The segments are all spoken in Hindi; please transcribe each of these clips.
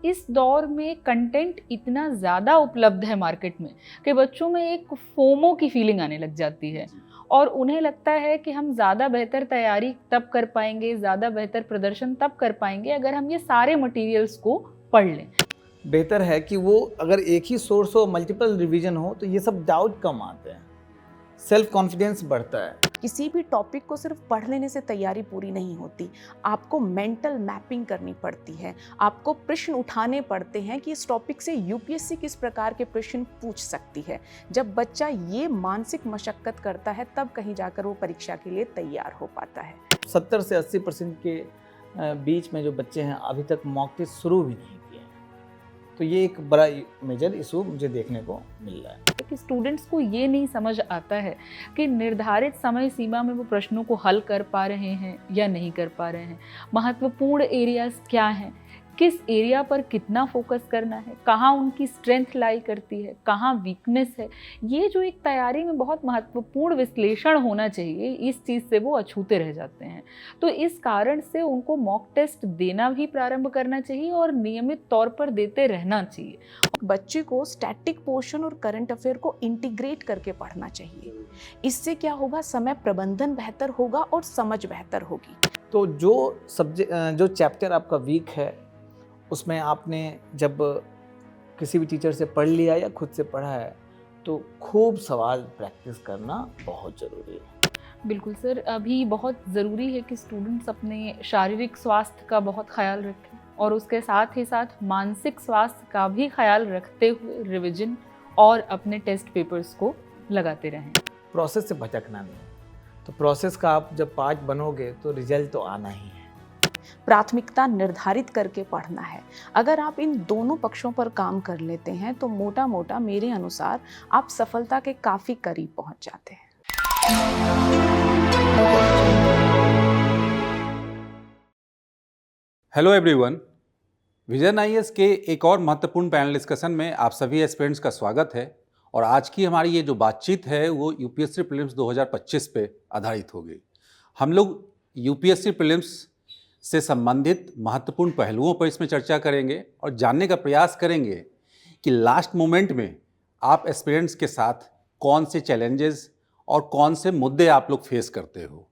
इस दौर में कंटेंट इतना ज़्यादा उपलब्ध है मार्केट में कि बच्चों में एक फोमो की फीलिंग आने लग जाती है और उन्हें लगता है कि हम ज़्यादा बेहतर तैयारी तब कर पाएंगे, ज़्यादा बेहतर प्रदर्शन तब कर पाएंगे अगर हम ये सारे मटेरियल्स को पढ़ लें। बेहतर है कि वो अगर एक ही सोर्स हो, मल्टीपल रिवीजन हो, तो ये सब डाउट कम आते हैं, सेल्फ कॉन्फिडेंस बढ़ता है। किसी भी टॉपिक को सिर्फ पढ़ लेने से तैयारी पूरी नहीं होती। आपको मेंटल मैपिंग करनी पड़ती है, आपको प्रश्न उठाने पड़ते हैं कि इस टॉपिक से यूपीएससी किस प्रकार के प्रश्न पूछ सकती है। जब बच्चा ये मानसिक मशक्कत करता है तब कहीं जाकर वो परीक्षा के लिए तैयार हो पाता है। 70 से 80% के बीच में जो बच्चे हैं अभी तक मॉक टेस्ट शुरू भी नहीं किए हैं, तो ये एक बड़ा मेजर इशू मुझे देखने को मिल रहा है कि स्टूडेंट्स को ये नहीं समझ आता है कि निर्धारित समय सीमा में वो प्रश्नों को हल कर पा रहे हैं या नहीं कर पा रहे हैं, महत्वपूर्ण एरियाज क्या हैं, किस एरिया पर कितना फोकस करना है, कहाँ उनकी स्ट्रेंथ लाई करती है, कहाँ वीकनेस है। ये जो एक तैयारी में बहुत महत्वपूर्ण विश्लेषण होना चाहिए, इस चीज़ से वो अछूते रह जाते हैं। तो इस कारण से उनको मॉक टेस्ट देना भी प्रारंभ करना चाहिए और नियमित तौर पर देते रहना चाहिए। बच्चे को स्टैटिक पोर्शन और करंट अफेयर को इंटीग्रेट करके पढ़ना चाहिए। इससे क्या होगा, समय प्रबंधन बेहतर होगा और समझ बेहतर होगी। तो जो चैप्टर आपका वीक है उसमें आपने जब किसी भी टीचर से पढ़ लिया या खुद से पढ़ा है तो खूब सवाल प्रैक्टिस करना बहुत ज़रूरी है। बिल्कुल सर, अभी बहुत ज़रूरी है कि स्टूडेंट्स अपने शारीरिक स्वास्थ्य का बहुत ख्याल रखें और उसके साथ ही साथ मानसिक स्वास्थ्य का भी ख्याल रखते हुए रिवीजन और अपने टेस्ट पेपर्स को लगाते रहें। प्रोसेस से भटकना नहीं, तो प्रोसेस का आप जब पार्ट बनोगे तो रिजल्ट तो आना ही है। प्राथमिकता निर्धारित करके पढ़ना है। अगर आप इन दोनों पक्षों पर काम कर लेते हैं तो मोटा मोटा मेरे अनुसार आप सफलता के काफ़ी करीब पहुंच जाते हैं। हेलो एवरीवन, विजन आईएएस के एक और महत्वपूर्ण पैनल डिस्कशन में आप सभी एस्पिरेंट्स का स्वागत है। और आज की हमारी ये जो बातचीत है वो यूपीएससी प्रीलिम्स 2025 पे आधारित होगी। हम लोग यूपीएससी प्रीलिम्स से संबंधित महत्वपूर्ण पहलुओं पर इसमें चर्चा करेंगे और जानने का प्रयास करेंगे कि लास्ट मोमेंट में आप एस्पिरेंट्स के साथ कौन से चैलेंजेस और कौन से मुद्दे आप लोग फेस करते हो।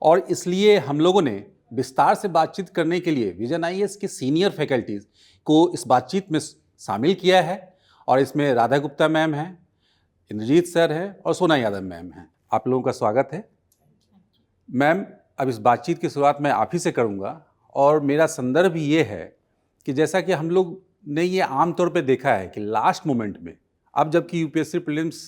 और इसलिए हम लोगों ने विस्तार से बातचीत करने के लिए विजन आईएएस के सीनियर फैकल्टीज़ को इस बातचीत में शामिल किया है। और इसमें राधा गुप्ता मैम हैं, इंद्रजीत सर हैं और सोना यादव मैम हैं। आप लोगों का स्वागत है। मैम, अब इस बातचीत की शुरुआत मैं आप ही से करूँगा और मेरा संदर्भ ये है कि जैसा कि हम लोग ने ये आमतौर पे देखा है कि लास्ट मोमेंट में, अब जबकि यूपीएससी प्रीलिम्स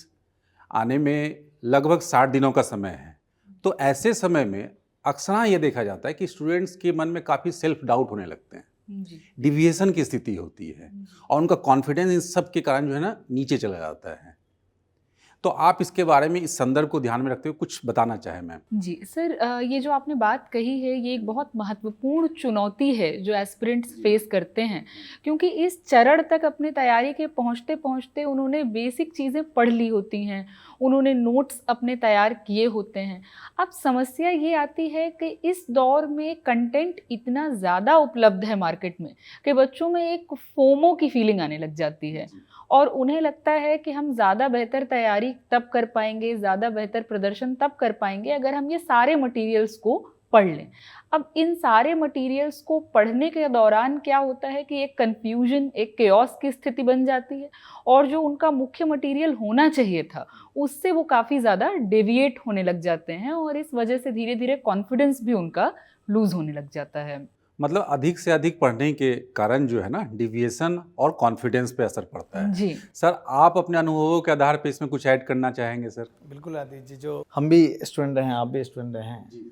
आने में लगभग 60 दिनों का समय है, तो ऐसे समय में अक्सर ये देखा जाता है कि स्टूडेंट्स के मन में काफ़ी सेल्फ डाउट होने लगते हैं, डिविएशन की स्थिति होती है और उनका कॉन्फिडेंस इन सब के कारण जो है ना नीचे चला जाता है। तो आप इसके बारे में, इस संदर्भ को ध्यान में रखते हुए कुछ बताना चाहें मैम। जी सर, ये जो आपने बात कही है ये एक बहुत महत्वपूर्ण चुनौती है जो एस्पिरेंट्स फेस करते हैं, क्योंकि इस चरण तक अपने तैयारी के पहुंचते पहुंचते उन्होंने बेसिक चीज़ें पढ़ ली होती हैं, उन्होंने नोट्स अपने तैयार किए होते हैं। अब समस्या ये आती है कि इस दौर में कंटेंट इतना ज़्यादा उपलब्ध है मार्केट में कि बच्चों में एक फोमो की फीलिंग आने लग जाती है और उन्हें लगता है कि हम ज़्यादा बेहतर तैयारी तब कर पाएंगे, ज़्यादा बेहतर प्रदर्शन तब कर पाएंगे अगर हम ये सारे मटेरियल्स को पढ़ लें। अब इन सारे मटेरियल्स को पढ़ने के दौरान क्या होता है कि एक कन्फ्यूजन, एक केओस की स्थिति बन जाती है और जो उनका मुख्य मटेरियल होना चाहिए था उससे वो काफ़ी ज़्यादा डेविएट होने लग जाते हैं और इस वजह से धीरे धीरे कॉन्फिडेंस भी उनका लूज़ होने लग जाता है। मतलब अधिक से अधिक पढ़ने के कारण जो है ना, डिविएशन और कॉन्फिडेंस पे असर पड़ता है। जी सर, आप अपने अनुभवों के आधार पे इसमें कुछ ऐड करना चाहेंगे सर? बिल्कुल आदित्य जी, जो हम भी स्टूडेंट रहे हैं, आप भी स्टूडेंट रहे हैं,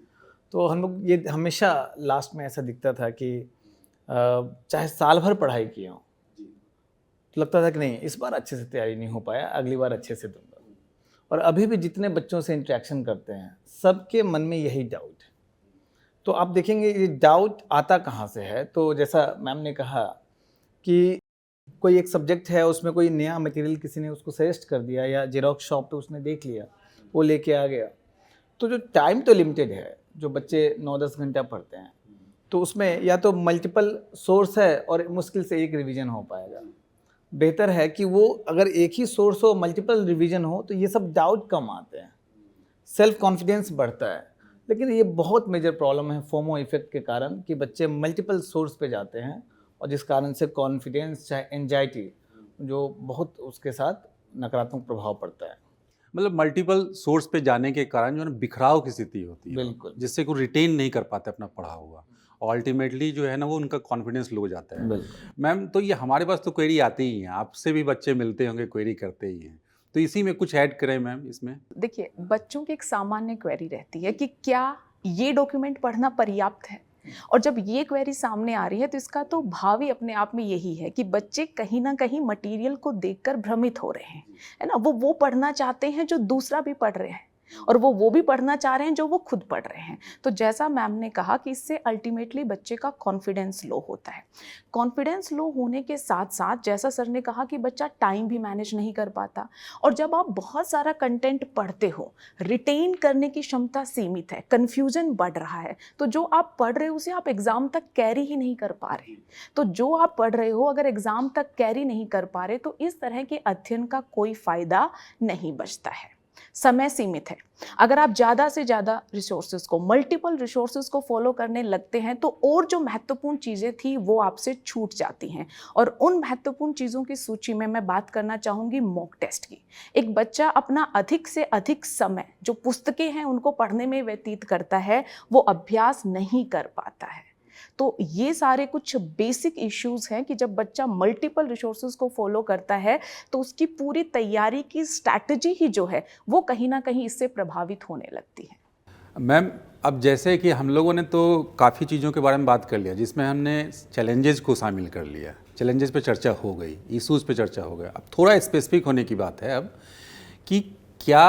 तो हम लोग ये हमेशा लास्ट में ऐसा दिखता था कि चाहे साल भर पढ़ाई किए हों तो लगता था कि नहीं, इस बार अच्छे से तैयारी नहीं हो पाया, अगली बार अच्छे से दूंगा। और अभी भी जितने बच्चों से इंटरेक्शन करते हैं सबके मन में यही डाउट है। तो आप देखेंगे ये डाउट आता कहाँ से है। तो जैसा मैम ने कहा कि कोई एक सब्जेक्ट है, उसमें कोई नया मटेरियल किसी ने उसको सजेस्ट कर दिया या जेरोक्स शॉप पे उसने देख लिया, वो लेके आ गया। तो जो टाइम तो लिमिटेड है, जो बच्चे 9-10 घंटा पढ़ते हैं, तो उसमें या तो मल्टीपल सोर्स है और मुश्किल से एक रिवीजन हो पाएगा। बेहतर है कि वो अगर एक ही सोर्स हो, मल्टीपल रिवीजन हो, तो ये सब डाउट कम आते हैं, सेल्फ कॉन्फिडेंस बढ़ता है। लेकिन ये बहुत मेजर प्रॉब्लम है फोमो इफेक्ट के कारण कि बच्चे मल्टीपल सोर्स पे जाते हैं और जिस कारण से कॉन्फिडेंस चाहे एंजाइटी जो बहुत उसके साथ नकारात्मक प्रभाव पड़ता है। मतलब मल्टीपल सोर्स पे जाने के कारण जो है ना बिखराव की स्थिति होती है, बिल्कुल। जिससे कोई रिटेन नहीं कर पाते अपना पढ़ा हुआ, और अल्टीमेटली जो है ना वो उनका कॉन्फिडेंस लो जाता है। बिल्कुल। मैम, तो ये हमारे पास तो क्वेरी आती ही हैं, आपसे भी बच्चे मिलते होंगे, क्वेरी करते ही हैं, तो इसी में कुछ ऐड करें मैम इसमें। देखिए, बच्चों की एक सामान्य क्वेरी रहती है कि क्या ये डॉक्यूमेंट पढ़ना पर्याप्त है, और जब ये क्वेरी सामने आ रही है तो इसका तो भाव ही अपने आप में यही है कि बच्चे कहीं ना कहीं मटेरियल को देखकर भ्रमित हो रहे हैं, है ना। वो पढ़ना चाहते हैं जो दूसरा भी पढ़ रहे हैं, और वो भी पढ़ना चाह रहे हैं जो वो खुद पढ़ रहे हैं। तो जैसा मैम ने कहा कि इससे अल्टीमेटली बच्चे का कॉन्फिडेंस लो होता है। कॉन्फिडेंस लो होने के साथ साथ जैसा सर ने कहा कि बच्चा टाइम भी मैनेज नहीं कर पाता, और जब आप बहुत सारा कंटेंट पढ़ते हो, रिटेन करने की क्षमता सीमित है, कन्फ्यूजन बढ़ रहा है, तो जो आप पढ़ रहे हो उसे आप एग्जाम तक कैरी ही नहीं कर पा रहे। तो जो आप पढ़ रहे हो अगर एग्जाम तक कैरी नहीं कर पा रहे तो इस तरह के अध्ययन का कोई फायदा नहीं बचता है। समय सीमित है। अगर आप ज़्यादा से ज़्यादा रिसोर्सेज को, मल्टीपल रिसोर्सेज को फॉलो करने लगते हैं तो और जो महत्वपूर्ण चीज़ें थी वो आपसे छूट जाती हैं। और उन महत्वपूर्ण चीज़ों की सूची में मैं बात करना चाहूँगी मॉक टेस्ट की। एक बच्चा अपना अधिक से अधिक समय जो पुस्तकें हैं उनको पढ़ने में व्यतीत करता है, वो अभ्यास नहीं कर पाता है। तो ये सारे कुछ बेसिक इश्यूज हैं कि जब बच्चा मल्टीपल रिसोर्सेज को फॉलो करता है तो उसकी पूरी तैयारी की स्ट्रैटेजी ही जो है वो कहीं ना कहीं इससे प्रभावित होने लगती है। मैम, अब जैसे कि हम लोगों ने तो काफ़ी चीज़ों के बारे में बात कर लिया, जिसमें हमने चैलेंजेस को शामिल कर लिया, चैलेंजेस पे चर्चा हो गई, इश्यूज़ पे चर्चा हो गया। अब थोड़ा स्पेसिफिक होने की बात है अब कि क्या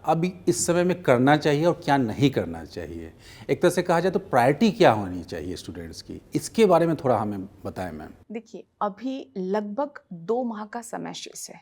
अब इस समय में करना चाहिए और क्या नहीं करना चाहिए। एक तरह से कहा जाए तो प्रायोरिटी क्या होनी चाहिए स्टूडेंट्स की, इसके बारे में थोड़ा हमें बताएं मैम। देखिए, अभी लगभग 2 माह का समय शेष है।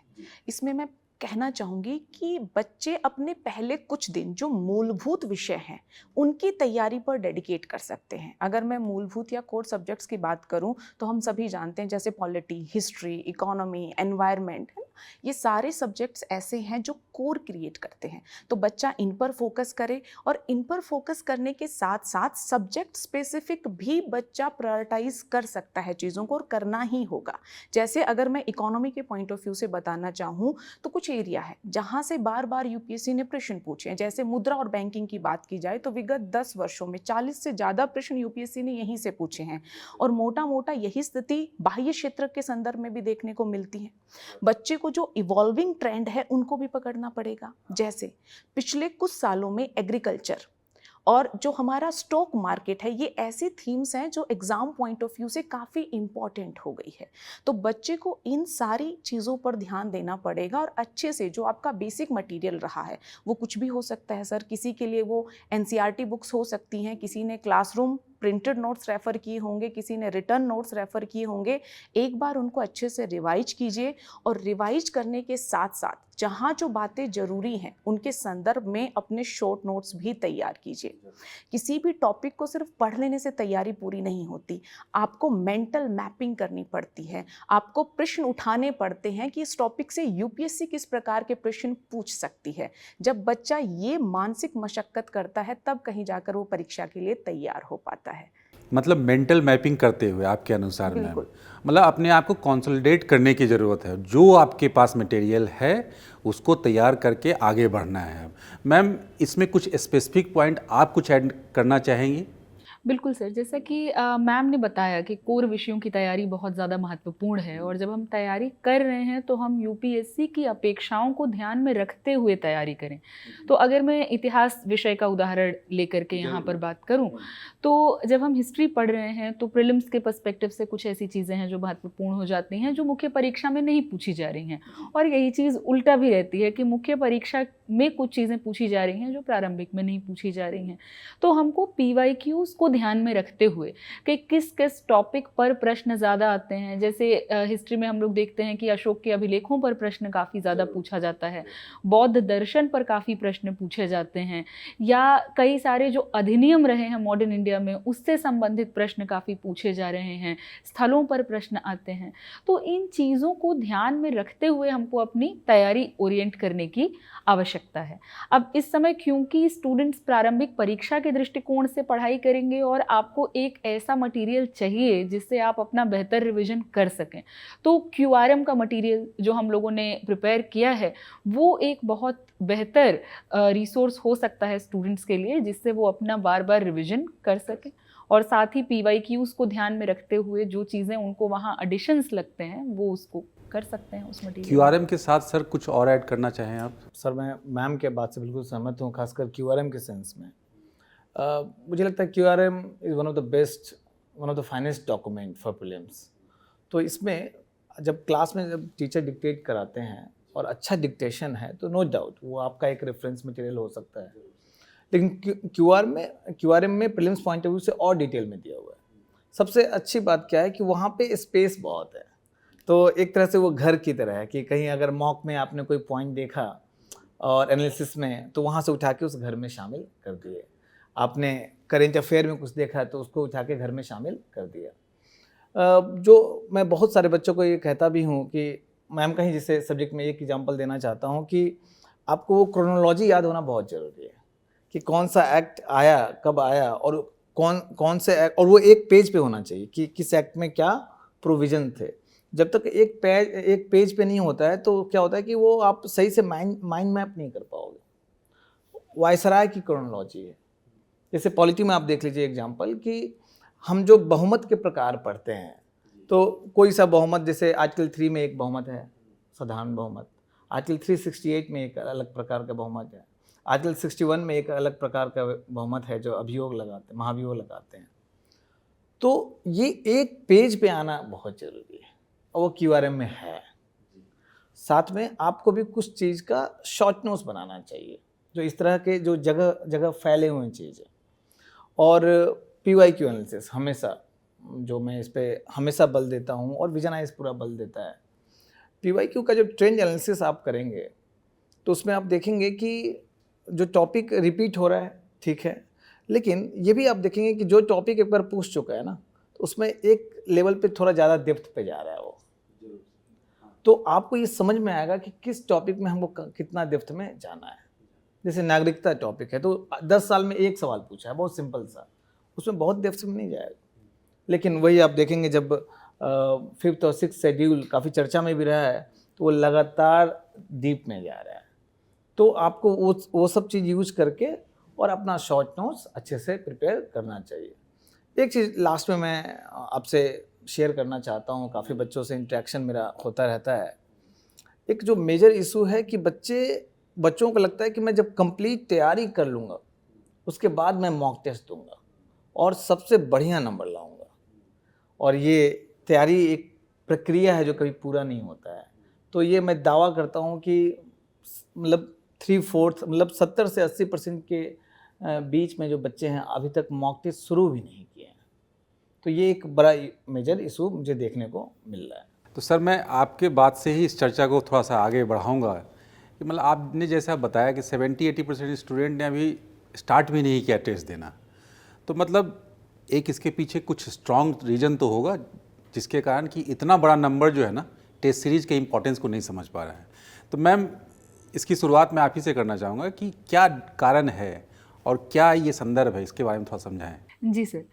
इसमें मैं कहना चाहूँगी कि बच्चे अपने पहले कुछ दिन जो मूलभूत विषय हैं उनकी तैयारी पर डेडिकेट कर सकते हैं। अगर मैं मूलभूत या कोर सब्जेक्ट्स की बात करूं तो हम सभी जानते हैं जैसे पॉलिटी, हिस्ट्री, इकोनॉमी, एनवायरनमेंट, है ना, ये सारे सब्जेक्ट्स ऐसे हैं जो कोर क्रिएट करते हैं। तो बच्चा इन पर फोकस करे, और इन पर फोकस करने के साथ साथ सब्जेक्ट स्पेसिफिक भी बच्चा प्रायोरिटाइज कर सकता है चीज़ों को, और करना ही होगा। जैसे अगर मैं इकोनॉमी के पॉइंट ऑफ व्यू से बताना चाहूँ तो कुछ एरिया है जहां से बार बार यूपीएससी ने प्रश्न पूछे हैं। जैसे मुद्रा और बैंकिंग की बात की जाए तो विगत 10 वर्षों में 40 से ज़्यादा प्रश्न यूपीएससी ने यहीं से पूछे हैं, और मोटा मोटा यही स्थिति बाह्य क्षेत्र के संदर्भ में भी देखने को मिलती है। बच्चे को जो इवॉल्विंग ट्रेंड है उनको भी पकड़ना पड़ेगा। जैसे पिछले कुछ सालों में एग्रीकल्चर और जो हमारा स्टॉक मार्केट है, ये ऐसी थीम्स हैं जो एग्जाम पॉइंट ऑफ व्यू से काफ़ी इम्पॉर्टेंट हो गई है। तो बच्चे को इन सारी चीज़ों पर ध्यान देना पड़ेगा, और अच्छे से जो आपका बेसिक मटेरियल रहा है वो कुछ भी हो सकता है सर। किसी के लिए वो एनसीईआरटी बुक्स हो सकती हैं, किसी ने क्लासरूम प्रिंटेड नोट्स रेफ़र किए होंगे, किसी ने रिटर्न नोट्स रेफ़र किए होंगे। एक बार उनको अच्छे से रिवाइज कीजिए, और रिवाइज करने के साथ साथ जहाँ जो बातें ज़रूरी हैं उनके संदर्भ में अपने शॉर्ट नोट्स भी तैयार कीजिए। किसी भी टॉपिक को सिर्फ पढ़ लेने से तैयारी पूरी नहीं होती, आपको मेंटल मैपिंग करनी पड़ती है। आपको प्रश्न उठाने पड़ते हैं कि इस टॉपिक से यूपीएससी किस प्रकार के प्रश्न पूछ सकती है। जब बच्चा ये मानसिक मशक्कत करता है तब कहीं जाकर वो परीक्षा के लिए तैयार हो पाता है। मतलब मेंटल मैपिंग करते हुए आपके अनुसार मैम, बिल्कुल। मतलब अपने आप को कंसोलिडेट करने की ज़रूरत है। जो आपके पास मटेरियल है उसको तैयार करके आगे बढ़ना है। मैम, इसमें कुछ स्पेसिफिक पॉइंट आप कुछ ऐड करना चाहेंगी? बिल्कुल सर, जैसा कि मैम ने बताया कि कोर विषयों की तैयारी बहुत ज़्यादा महत्वपूर्ण है, और जब हम तैयारी कर रहे हैं तो हम यूपीएससी की अपेक्षाओं को ध्यान में रखते हुए तैयारी करें। तो अगर मैं इतिहास विषय का उदाहरण लेकर के यहाँ पर बात करूँ तो जब हम हिस्ट्री पढ़ रहे हैं तो प्रीलिम्स के पर्सपेक्टिव से कुछ ऐसी चीज़ें हैं जो महत्वपूर्ण हो जाती हैं जो मुख्य परीक्षा में नहीं पूछी जा रही हैं, और यही चीज़ उल्टा भी रहती है कि मुख्य परीक्षा में कुछ चीज़ें पूछी जा रही हैं जो प्रारंभिक में नहीं पूछी जा रही हैं। तो हमको पीवाईक्यूज़ को ध्यान में रखते हुए कि किस किस टॉपिक पर प्रश्न ज़्यादा आते हैं। जैसे हिस्ट्री में हम लोग देखते हैं कि अशोक के अभिलेखों पर प्रश्न काफ़ी ज़्यादा पूछा जाता है, बौद्ध दर्शन पर काफ़ी प्रश्न पूछे जाते हैं, या कई सारे जो अधिनियम रहे हैं मॉडर्न इंडिया में उससे संबंधित प्रश्न काफ़ी पूछे जा रहे हैं, स्थलों पर प्रश्न आते हैं। तो इन चीज़ों को ध्यान में रखते हुए हमको अपनी तैयारी ओरिएंट करने की आवश्यकता है। अब इस समय क्योंकि स्टूडेंट्स प्रारंभिक परीक्षा के दृष्टिकोण से पढ़ाई करेंगे और आपको एक ऐसा मटेरियल चाहिए जिससे आप अपना बेहतर रिवीजन कर सकें, तो क्यूआरएम का मटेरियल जो हम लोगों ने प्रिपेयर किया है वो एक बहुत बेहतर रिसोर्स हो सकता है स्टूडेंट्स के लिए, जिससे वो अपना बार बार रिवीजन कर सकें। और साथ ही PYQs को ध्यान में रखते हुए जो चीज़ें उनको वहाँ एडिशंस लगते हैं वो उसको कर सकते हैं उस मटेरियल। QRM के साथ सर कुछ और ऐड करना चाहें आप? सर मैं मैम के बात से बिल्कुल सहमत हूँ, खासकर QRM के सेंस में। मुझे लगता है QRM is one of the best, one of the finest document for prelims. तो इसमें जब क्लास में जब टीचर डिक्टेट कराते हैं और अच्छा डिक्टेशन है तो नो डाउट वो आपका एक रेफरेंस मटेरियल हो सकता है। लेकिन QRM में प्रीलिम्स पॉइंट ऑफ व्यू से और डिटेल में दिया हुआ है। सबसे अच्छी बात क्या है कि वहाँ पे स्पेस बहुत है, तो एक तरह से वो घर की तरह है कि कहीं अगर मॉक में आपने कोई पॉइंट देखा और एनालिसिस में तो वहाँ से उठा के उस घर में शामिल कर दिए। आपने करेंट अफेयर में कुछ देखा तो उसको उठा के घर में शामिल कर दिया। जो मैं बहुत सारे बच्चों को ये कहता भी हूँ कि मैम कहीं जैसे सब्जेक्ट में एक एग्जांपल देना चाहता हूँ कि आपको वो क्रोनोलॉजी याद होना बहुत ज़रूरी है कि कौन सा एक्ट आया, कब आया और कौन से एक्ट, और वो एक पेज पे होना चाहिए कि किस एक्ट में क्या प्रोविज़न थे। जब तक एक पेज पे नहीं होता है तो क्या होता है कि वो आप सही से माइंड मैप नहीं कर पाओगे। वायसराय की क्रोनोलॉजी है, जैसे पॉलिटी में आप देख लीजिए एग्जांपल कि हम जो बहुमत के प्रकार पढ़ते हैं तो कोई सा बहुमत, जैसे आर्टिकल 3 में एक बहुमत है साधारण बहुमत, आर्टिकल 368 में एक अलग प्रकार का बहुमत है, आर्टिकल 61 में एक अलग प्रकार का बहुमत है जो अभियोग लगाते हैं, महाभियोग लगाते हैं। तो ये एक पेज पे आना बहुत ज़रूरी है और वो QRM में है। साथ में आपको भी कुछ चीज़ का शॉर्ट नोट्स बनाना चाहिए जो इस तरह के जो जगह जगह फैले हुए चीज़ें। और PYQ एनालिसिस हमेशा, जो मैं इस पर हमेशा बल देता हूँ और विजन आइज पूरा बल देता है। PYQ का जब ट्रेंड एनालिसिस आप करेंगे तो उसमें आप देखेंगे कि जो टॉपिक रिपीट हो रहा है ठीक है, लेकिन ये भी आप देखेंगे कि जो टॉपिक एक बार पूछ चुका है ना तो उसमें एक लेवल पे थोड़ा ज़्यादा डेप्थ पे जा रहा है वो। तो आपको ये समझ में आएगा कि किस टॉपिक में हमको कितना डेप्थ में जाना है। जैसे नागरिकता टॉपिक है तो 10 साल में एक सवाल पूछा है, बहुत सिंपल सा, उसमें बहुत डेप्थ में नहीं जाएगा। लेकिन वही आप देखेंगे जब 5th और 6th शेड्यूल काफ़ी चर्चा में भी रहा है तो वो लगातार डीप में जा रहा है। तो आपको वो सब चीज़ यूज करके और अपना शॉर्ट नोट्स अच्छे से प्रिपेयर करना चाहिए। एक चीज़ लास्ट में मैं आपसे शेयर करना चाहता हूँ, काफ़ी बच्चों से इंटरेक्शन मेरा होता रहता है। एक जो मेजर इशू है कि बच्चों को लगता है कि मैं जब कंप्लीट तैयारी कर लूँगा उसके बाद मैं मॉक टेस्ट दूंगा और सबसे बढ़िया नंबर लाऊंगा। और ये तैयारी एक प्रक्रिया है जो कभी पूरा नहीं होता है। तो ये मैं दावा करता हूँ कि मतलब 3/4 मतलब 70 से 80% के बीच में जो बच्चे हैं अभी तक मॉक टेस्ट शुरू भी नहीं किए हैं। तो ये एक बड़ा मेजर इशू मुझे देखने को मिल रहा है। तो सर मैं आपके बात से ही इस चर्चा को थोड़ा सा आगे बढ़ाऊंगा कि मतलब आपने जैसा बताया कि 70-80% स्टूडेंट ने अभी स्टार्ट भी नहीं किया टेस्ट देना, तो मतलब एक इसके पीछे कुछ स्ट्रॉन्ग रीज़न तो होगा जिसके कारण कि इतना बड़ा नंबर जो है ना टेस्ट सीरीज़ के इम्पोर्टेंस को नहीं समझ पा रहा है। तो मैम इसकी शुरुआत मैं आप ही से करना चाहूँगा कि क्या कारण है और क्या ये संदर्भ है, इसके बारे में थोड़ा समझाएं। जी सर,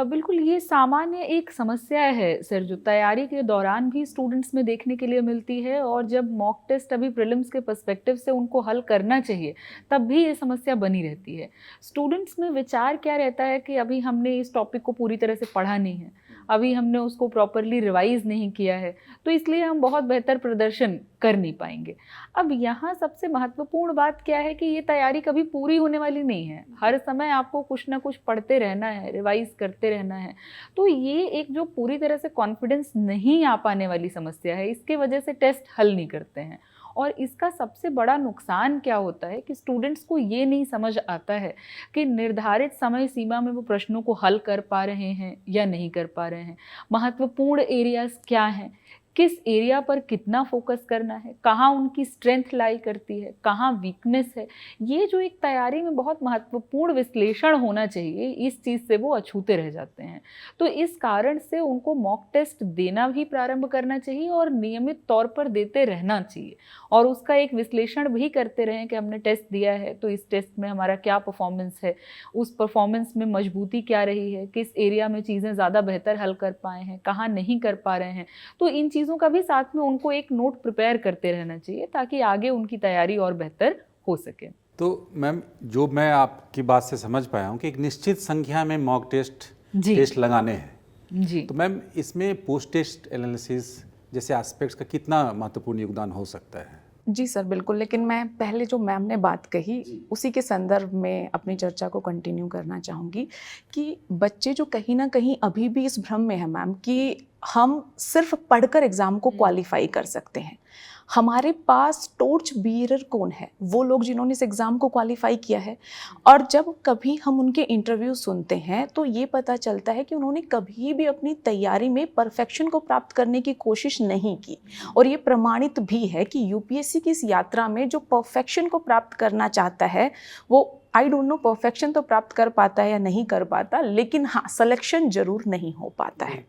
बिल्कुल ये सामान्य एक समस्या है सर जो तैयारी के दौरान भी स्टूडेंट्स में देखने के लिए मिलती है, और जब मॉक टेस्ट अभी प्रीलिम्स के पर्सपेक्टिव से उनको हल करना चाहिए तब भी ये समस्या बनी रहती है। स्टूडेंट्स में विचार क्या रहता है कि अभी हमने इस टॉपिक को पूरी तरह से पढ़ा नहीं है, अभी हमने उसको प्रॉपरली रिवाइज नहीं किया है, तो इसलिए हम बहुत बेहतर प्रदर्शन कर नहीं पाएंगे। अब यहाँ सबसे महत्वपूर्ण बात क्या है कि ये तैयारी कभी पूरी होने वाली नहीं है, हर समय आपको कुछ ना कुछ पढ़ते रहना है, रिवाइज करते रहना है। तो ये एक जो पूरी तरह से कॉन्फिडेंस नहीं आ पाने वाली समस्या है, इसके वजह से टेस्ट हल नहीं करते हैं। और इसका सबसे बड़ा नुकसान क्या होता है कि स्टूडेंट्स को ये नहीं समझ आता है कि निर्धारित समय सीमा में वो प्रश्नों को हल कर पा रहे हैं या नहीं कर पा रहे हैं, महत्वपूर्ण एरियाज क्या हैं, किस एरिया पर कितना फोकस करना है, कहाँ उनकी स्ट्रेंथ लाई करती है, कहाँ वीकनेस है। ये जो एक तैयारी में बहुत महत्वपूर्ण विश्लेषण होना चाहिए, इस चीज़ से वो अछूते रह जाते हैं। तो इस कारण से उनको मॉक टेस्ट देना भी प्रारंभ करना चाहिए और नियमित तौर पर देते रहना चाहिए और उसका एक विश्लेषण भी करते रहें कि हमने टेस्ट दिया है तो इस टेस्ट में हमारा क्या परफॉर्मेंस है, उस परफॉर्मेंस में मजबूती क्या रही है, किस एरिया में चीज़ें ज़्यादा बेहतर हल कर पाए हैं, कहाँ नहीं कर पा रहे हैं। तो इन चीज़ों का भी साथ में उनको एक नोट प्रिपेयर करते रहना चाहिए ताकि आगे उनकी तैयारी और बेहतर हो सके। तो मैम, जो मैं आपकी बात से समझ पाया हूँ कि एक निश्चित संख्या में मॉक टेस्ट लगाने हैं जी। तो मैम इसमें पोस्ट टेस्ट एनालिसिस जैसे एस्पेक्ट्स का कितना महत्वपूर्ण योगदान हो सकता है? जी सर, बिल्कुल। लेकिन मैं पहले जो मैम ने बात कही उसी के संदर्भ में अपनी चर्चा को कंटिन्यू करना चाहूँगी कि बच्चे जो कहीं ना कहीं अभी भी इस भ्रम में है मैम कि हम सिर्फ पढ़कर एग्ज़ाम को क्वालिफाई कर सकते हैं। हमारे पास टॉर्च बीयरर कौन है? वो लोग जिन्होंने इस एग्ज़ाम को क्वालिफाई किया है। और जब कभी हम उनके इंटरव्यू सुनते हैं तो ये पता चलता है कि उन्होंने कभी भी अपनी तैयारी में परफेक्शन को प्राप्त करने की कोशिश नहीं की। और ये प्रमाणित भी है कि यूपीएससी की इस यात्रा में जो परफेक्शन को प्राप्त करना चाहता है वो आई डोंट नो परफेक्शन तो प्राप्त कर पाता है या नहीं कर पाता, लेकिन हाँ, सिलेक्शन जरूर नहीं हो पाता है।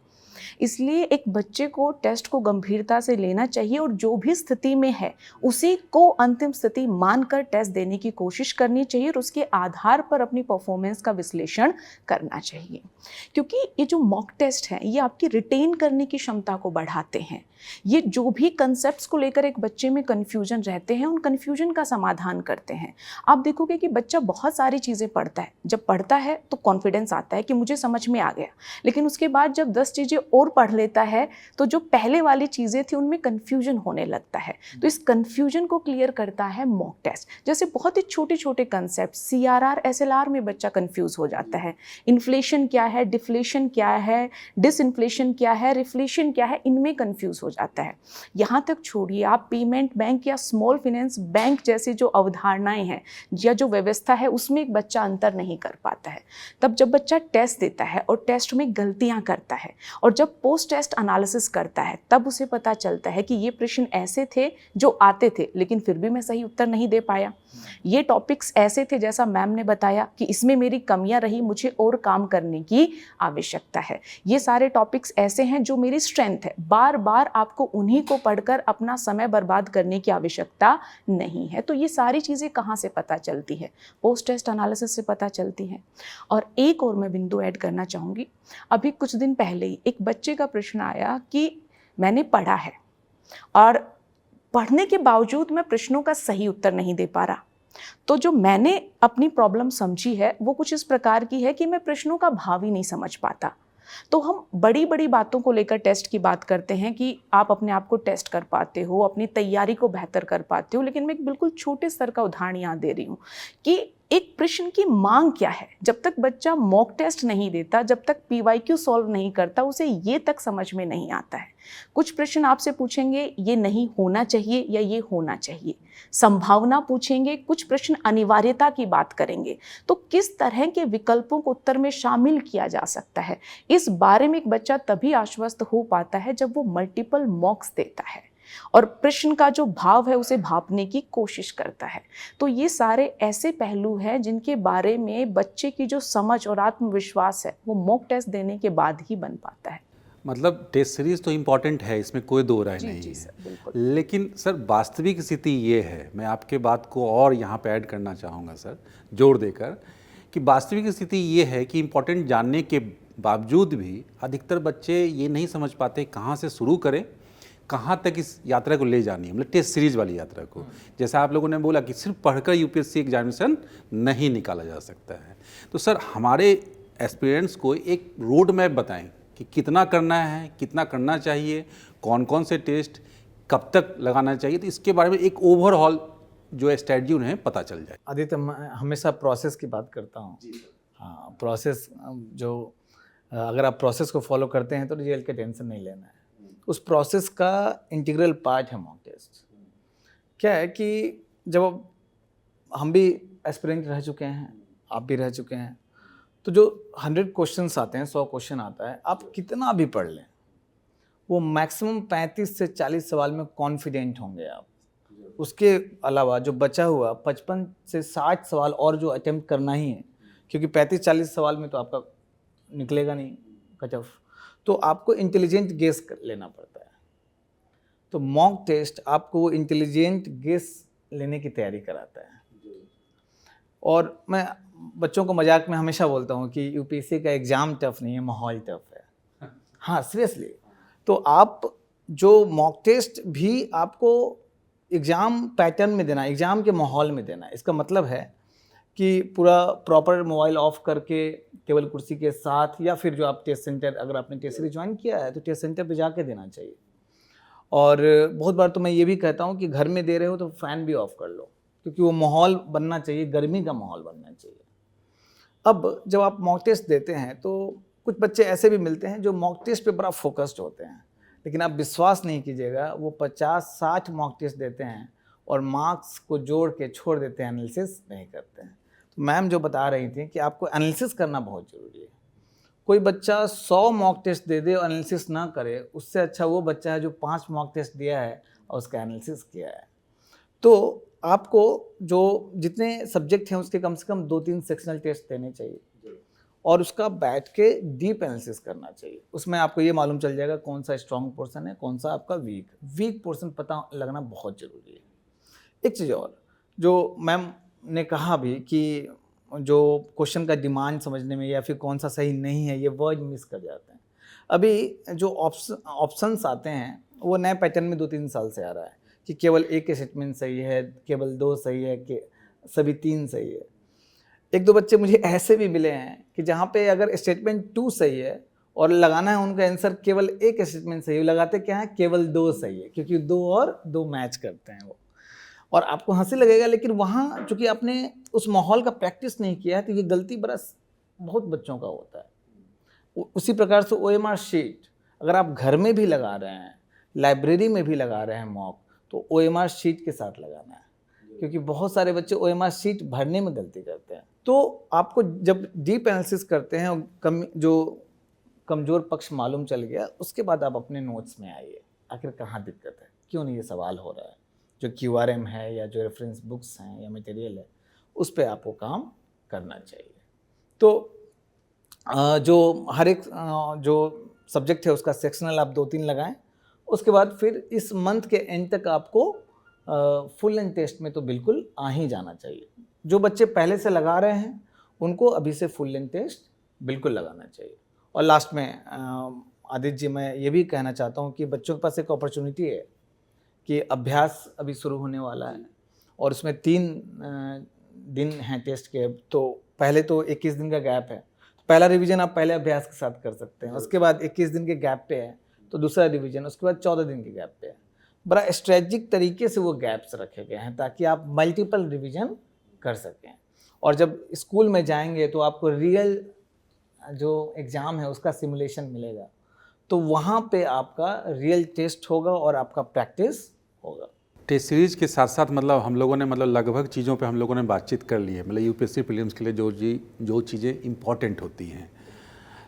इसलिए एक बच्चे को टेस्ट को गंभीरता से लेना चाहिए और जो भी स्थिति में है उसी को अंतिम स्थिति मानकर टेस्ट देने की कोशिश करनी चाहिए और उसके आधार पर अपनी परफॉर्मेंस का विश्लेषण करना चाहिए। क्योंकि ये जो मॉक टेस्ट है ये आपकी रिटेन करने की क्षमता को बढ़ाते हैं। ये जो भी कंसेप्ट्स को लेकर एक बच्चे में कन्फ्यूजन रहते हैं उन कन्फ्यूजन का समाधान करते हैं। आप देखोगे कि बच्चा बहुत सारी चीज़ें पढ़ता है, जब पढ़ता है तो कॉन्फिडेंस आता है कि मुझे समझ में आ गया, लेकिन उसके बाद जब 10 चीज़ें और पढ़ लेता है तो जो पहले वाली चीज़ें थी उनमें कन्फ्यूजन होने लगता है। तो इस कन्फ्यूजन को क्लियर करता है मॉक टेस्ट। जैसे बहुत ही छोटे छोटे कंसेप्ट CRR SLR में बच्चा कन्फ्यूज हो जाता है। इन्फ्लेशन क्या है, डिफ्लेशन क्या है, डिसइन्फ्लेशन क्या है, रिफ्लेशन क्या है, इनमें कन्फ्यूज हो जाता है। यहाँ तक छोड़िए, आप पेमेंट बैंक या स्मॉल फाइनेंस बैंक जैसी जो अवधारणाएं हैं या जो व्यवस्था है उसमें एक बच्चा अंतर नहीं कर पाता है। तब जब बच्चा टेस्ट देता है और टेस्ट में गलतियाँ करता है और जब पोस्ट टेस्ट एनालिसिस करता है तब उसे पता चलता है कि ये प्रश्न ऐसे थे जो आते थे लेकिन फिर भी मैं सही उत्तर नहीं दे पाया, ये टॉपिक्स ऐसे थे जैसा मैम ने बताया कि इसमें मेरी कमियां रही, मुझे और काम करने की आवश्यकता है, ये सारे टॉपिक्स ऐसे हैं जो मेरी स्ट्रेंथ है, बार बार आपको उन्हीं को पढ़कर अपना समय बर्बाद करने की आवश्यकता नहीं है। तो ये सारी चीज़ें कहाँ से पता चलती है? पोस्ट टेस्ट एनालिसिस से पता चलती हैं। और एक और मैं बिंदु ऐड करना चाहूँगी। अभी कुछ दिन पहले ही एक बच्चे का प्रश्न आया कि मैंने पढ़ा है और पढ़ने के बावजूद मैं प्रश्नों का सही उत्तर नहीं दे पा रहा। तो जो मैंने अपनी प्रॉब्लम समझी है वो कुछ इस प्रकार की है कि मैं प्रश्नों का भाव ही नहीं समझ पाता। तो हम बड़ी बड़ी बातों को लेकर टेस्ट की बात करते हैं कि आप अपने आप को टेस्ट कर पाते हो, अपनी तैयारी को बेहतर कर पाते हो, लेकिन मैं एक बिल्कुल छोटे स्तर का उदाहरण यहाँ दे रही हूँ कि एक प्रश्न की मांग क्या है। जब तक बच्चा मॉक टेस्ट नहीं देता, जब तक PYQ सॉल्व नहीं करता, उसे ये तक समझ में नहीं आता है। कुछ प्रश्न आपसे पूछेंगे ये नहीं होना चाहिए या ये होना चाहिए, संभावना पूछेंगे, कुछ प्रश्न अनिवार्यता की बात करेंगे। तो किस तरह के विकल्पों को उत्तर में शामिल किया जा सकता है, इस बारे में एक बच्चा तभी आश्वस्त हो पाता है जब वो मल्टीपल मॉक्स देता है और प्रश्न का जो भाव है उसे भांपने की कोशिश करता है। तो ये सारे ऐसे पहलू हैं जिनके बारे में बच्चे की जो समझ और आत्मविश्वास है वो मॉक टेस्ट देने के बाद ही बन पाता है। मतलब टेस्ट सीरीज तो इम्पॉर्टेंट है, इसमें कोई दो राय नहीं है। सर, बिल्कुल। लेकिन सर वास्तविक स्थिति ये है, मैं आपके बात को और यहाँ पे ऐड करना चाहूँगा सर, जोड़ देकर, कि वास्तविक स्थिति ये है कि इम्पॉर्टेंट जानने के बावजूद भी अधिकतर बच्चे ये नहीं समझ पाते कहाँ से शुरू करें, कहाँ तक इस यात्रा को ले जानी है, मतलब टेस्ट सीरीज वाली यात्रा को। जैसा आप लोगों ने बोला कि सिर्फ पढ़कर यूपीएससी एग्जामिनेशन नहीं निकाला जा सकता है। तो सर हमारे एस्पिरेंट्स को एक रोड मैप बताएं कि कितना करना है, कितना करना चाहिए, कौन कौन से टेस्ट कब तक लगाना चाहिए, तो इसके बारे में एक ओवरऑल जो स्ट्रेटजी उन्हें पता चल जाए। आदित्य, मैं हमेशा प्रोसेस की बात करता हूँ। हाँ, प्रोसेस जो अगर आप प्रोसेस को फॉलो करते हैं तो रिजल्ट के टेंशन नहीं लेना है। उस प्रोसेस का इंटीग्रल पार्ट है मॉक टेस्ट, क्या है कि जब हम भी एस्पिरेंट रह चुके हैं, आप भी रह चुके हैं, तो जो 100 क्वेश्चंस आते हैं, 100 क्वेश्चन आता है, आप कितना भी पढ़ लें, वो मैक्सिमम 35 से 40 सवाल में कॉन्फिडेंट होंगे आप। उसके अलावा जो बचा हुआ 55 से 60 सवाल और जो अटेम्प्ट करना ही है, क्योंकि 35-40 सवाल में तो आपका निकलेगा नहीं कट ऑफ, तो आपको इंटेलिजेंट गेस लेना पड़ता है। तो मॉक टेस्ट आपको वो इंटेलिजेंट गेस लेने की तैयारी कराता है। और मैं बच्चों को मजाक में हमेशा बोलता हूँ कि यूपीएससी का एग्ज़ाम टफ नहीं है, माहौल टफ है। हाँ, सीरियसली। तो आप जो मॉक टेस्ट भी आपको एग्ज़ाम पैटर्न में देना, एग्ज़ाम के माहौल में देना। इसका मतलब है कि पूरा प्रॉपर मोबाइल ऑफ करके टेबल कुर्सी के साथ, या फिर जो आप टेस्ट सेंटर, अगर आपने टेस्ट सीरीज ज्वाइन किया है तो टेस्ट सेंटर पे जाके देना चाहिए। और बहुत बार तो मैं ये भी कहता हूँ कि घर में दे रहे हो तो फ़ैन भी ऑफ कर लो, क्योंकि वो माहौल बनना चाहिए, गर्मी का माहौल बनना चाहिए। अब जब आप मॉक टेस्ट देते हैं तो कुछ बच्चे ऐसे भी मिलते हैं जो मॉक टेस्ट पे बड़ा फोकस्ड होते हैं, लेकिन आप विश्वास नहीं कीजिएगा, वो 50-60 मॉक टेस्ट देते हैं और मार्क्स को जोड़ के छोड़ देते हैं, एनालिसिस नहीं करते हैं। तो मैम जो बता रही थी कि आपको एनालिसिस करना बहुत ज़रूरी है। कोई बच्चा 100 मॉक टेस्ट दे दे और एनालिसिस ना करे, उससे अच्छा वो बच्चा है जो 5 मॉक टेस्ट दिया है और उसका एनालिसिस किया है। तो आपको जो जितने सब्जेक्ट हैं उसके कम से कम 2-3 सेक्शनल टेस्ट देने चाहिए और उसका बैठ के डीप एनालिसिस करना चाहिए। उसमें आपको ये मालूम चल जाएगा कौन सा स्ट्रॉन्ग पोर्शन है, कौन सा आपका वीक पोर्शन पता लगना बहुत ज़रूरी है। एक चीज़ और जो मैम ने कहा भी कि जो क्वेश्चन का डिमांड समझने में या फिर कौन सा सही नहीं है, ये वर्ड मिस कर जाते हैं। अभी जो ऑप्शंस आते हैं वो नए पैटर्न में 2-3 साल से आ रहा है कि केवल एक स्टेटमेंट सही है, केवल 2 सही है, कि सभी 3 सही है। 1-2 बच्चे मुझे ऐसे भी मिले हैं कि जहाँ पे अगर स्टेटमेंट 2 सही है और लगाना है उनका आंसर केवल एक स्टेटमेंट सही है, लगाते क्या है केवल 2 सही है, क्योंकि 2 और 2 मैच करते हैं वो। और आपको हंसी लगेगा, लेकिन वहाँ चूँकि आपने उस माहौल का प्रैक्टिस नहीं किया है तो ये गलती बहुत बच्चों का होता है। उसी प्रकार से OMR शीट अगर आप घर में भी लगा रहे हैं, लाइब्रेरी में भी लगा रहे हैं मॉक, तो OMR शीट के साथ लगाना है, क्योंकि बहुत सारे बच्चे OMR शीट भरने में गलती करते हैं। तो आपको जब डीप एनालिसिस करते हैं और जो कमज़ोर पक्ष मालूम चल गया, उसके बाद आप अपने नोट्स में आइए, आखिर कहाँ दिक्कत है, क्यों नहीं ये सवाल हो रहा है। जो QRM है या जो रेफरेंस बुक्स हैं या मटेरियल है, उस पर आपको काम करना चाहिए। तो जो हर एक जो सब्जेक्ट है उसका सेक्शनल आप 2-3 लगाएं, उसके बाद फिर इस मंथ के एंड तक आपको फुल लेंथ टेस्ट में तो बिल्कुल आ ही जाना चाहिए। जो बच्चे पहले से लगा रहे हैं उनको अभी से फुल लेंथ टेस्ट बिल्कुल लगाना चाहिए। और लास्ट में आदित्य जी, मैं ये भी कहना चाहता हूँ कि बच्चों के पास एक अपॉर्चुनिटी है कि अभ्यास अभी शुरू होने वाला है और उसमें 3 दिन हैं टेस्ट के। तो पहले तो 21 दिन का गैप है, तो पहला रिवीजन आप पहले अभ्यास के साथ कर सकते हैं, उसके बाद 21 दिन के गैप पे है तो दूसरा रिवीजन, उसके बाद 14 दिन के गैप पे है। बड़ा स्ट्रेटजिक तरीके से वो गैप्स रखे गए हैं ताकि आप मल्टीपल रिवीजन कर सकें। और जब स्कूल में जाएंगे तो आपको रियल जो एग्ज़ाम है उसका सिमुलेशन मिलेगा, तो वहाँ पे आपका रियल टेस्ट होगा और आपका प्रैक्टिस होगा। टेस्ट सीरीज के साथ साथ मतलब हम लोगों ने लगभग चीज़ों पे हम लोगों ने बातचीत कर ली है, मतलब यूपीएससी प्रीलिम्स के लिए जो चीज़ें इंपॉर्टेंट होती हैं।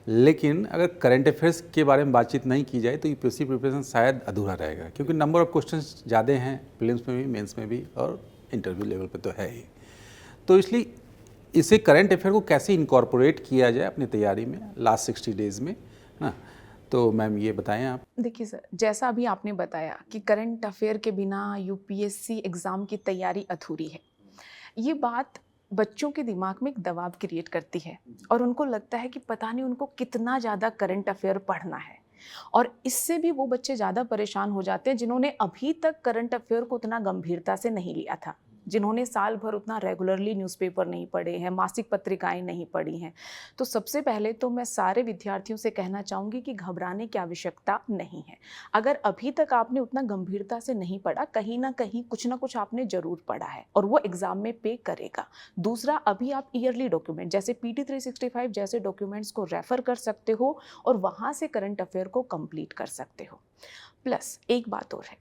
लेकिन अगर करंट अफेयर्स के बारे में बातचीत नहीं की जाए तो यूपीएससी प्रिपरेशन शायद अधूरा रहेगा, क्योंकि नंबर ऑफ क्वेश्चंस ज़्यादा हैं प्रीलिम्स में भी, मेंस में भी और इंटरव्यू लेवल पे तो है ही। तो इसलिए इसे करंट अफेयर को कैसे इनकॉर्पोरेट किया जाए अपनी तैयारी में लास्ट 60 डेज़ में ना, तो मैम ये बताएं आप। देखिए सर, जैसा अभी आपने बताया कि करंट अफेयर के बिना यूपीएससी एग्ज़ाम की तैयारी अधूरी है, ये बात बच्चों के दिमाग में एक दबाव क्रिएट करती है और उनको लगता है कि पता नहीं उनको कितना ज़्यादा करंट अफेयर पढ़ना है। और इससे भी वो बच्चे ज़्यादा परेशान हो जाते हैं जिन्होंने अभी तक करंट अफेयर को उतना गंभीरता से नहीं लिया था, जिन्होंने साल भर उतना रेगुलरली न्यूज़पेपर नहीं पढ़े हैं, मासिक पत्रिकाएं नहीं पढ़ी हैं। तो सबसे पहले तो मैं सारे विद्यार्थियों से कहना चाहूँगी कि घबराने की आवश्यकता नहीं है। अगर अभी तक आपने उतना गंभीरता से नहीं पढ़ा, कहीं ना कहीं कुछ ना कुछ आपने ज़रूर पढ़ा है और वो एग्ज़ाम में पे करेगा। दूसरा, अभी आप ईयरली डॉक्यूमेंट जैसे PT 365 जैसे डॉक्यूमेंट्स को रेफ़र कर सकते हो और वहाँ से करंट अफेयर को कंप्लीट कर सकते हो। प्लस एक बात और है,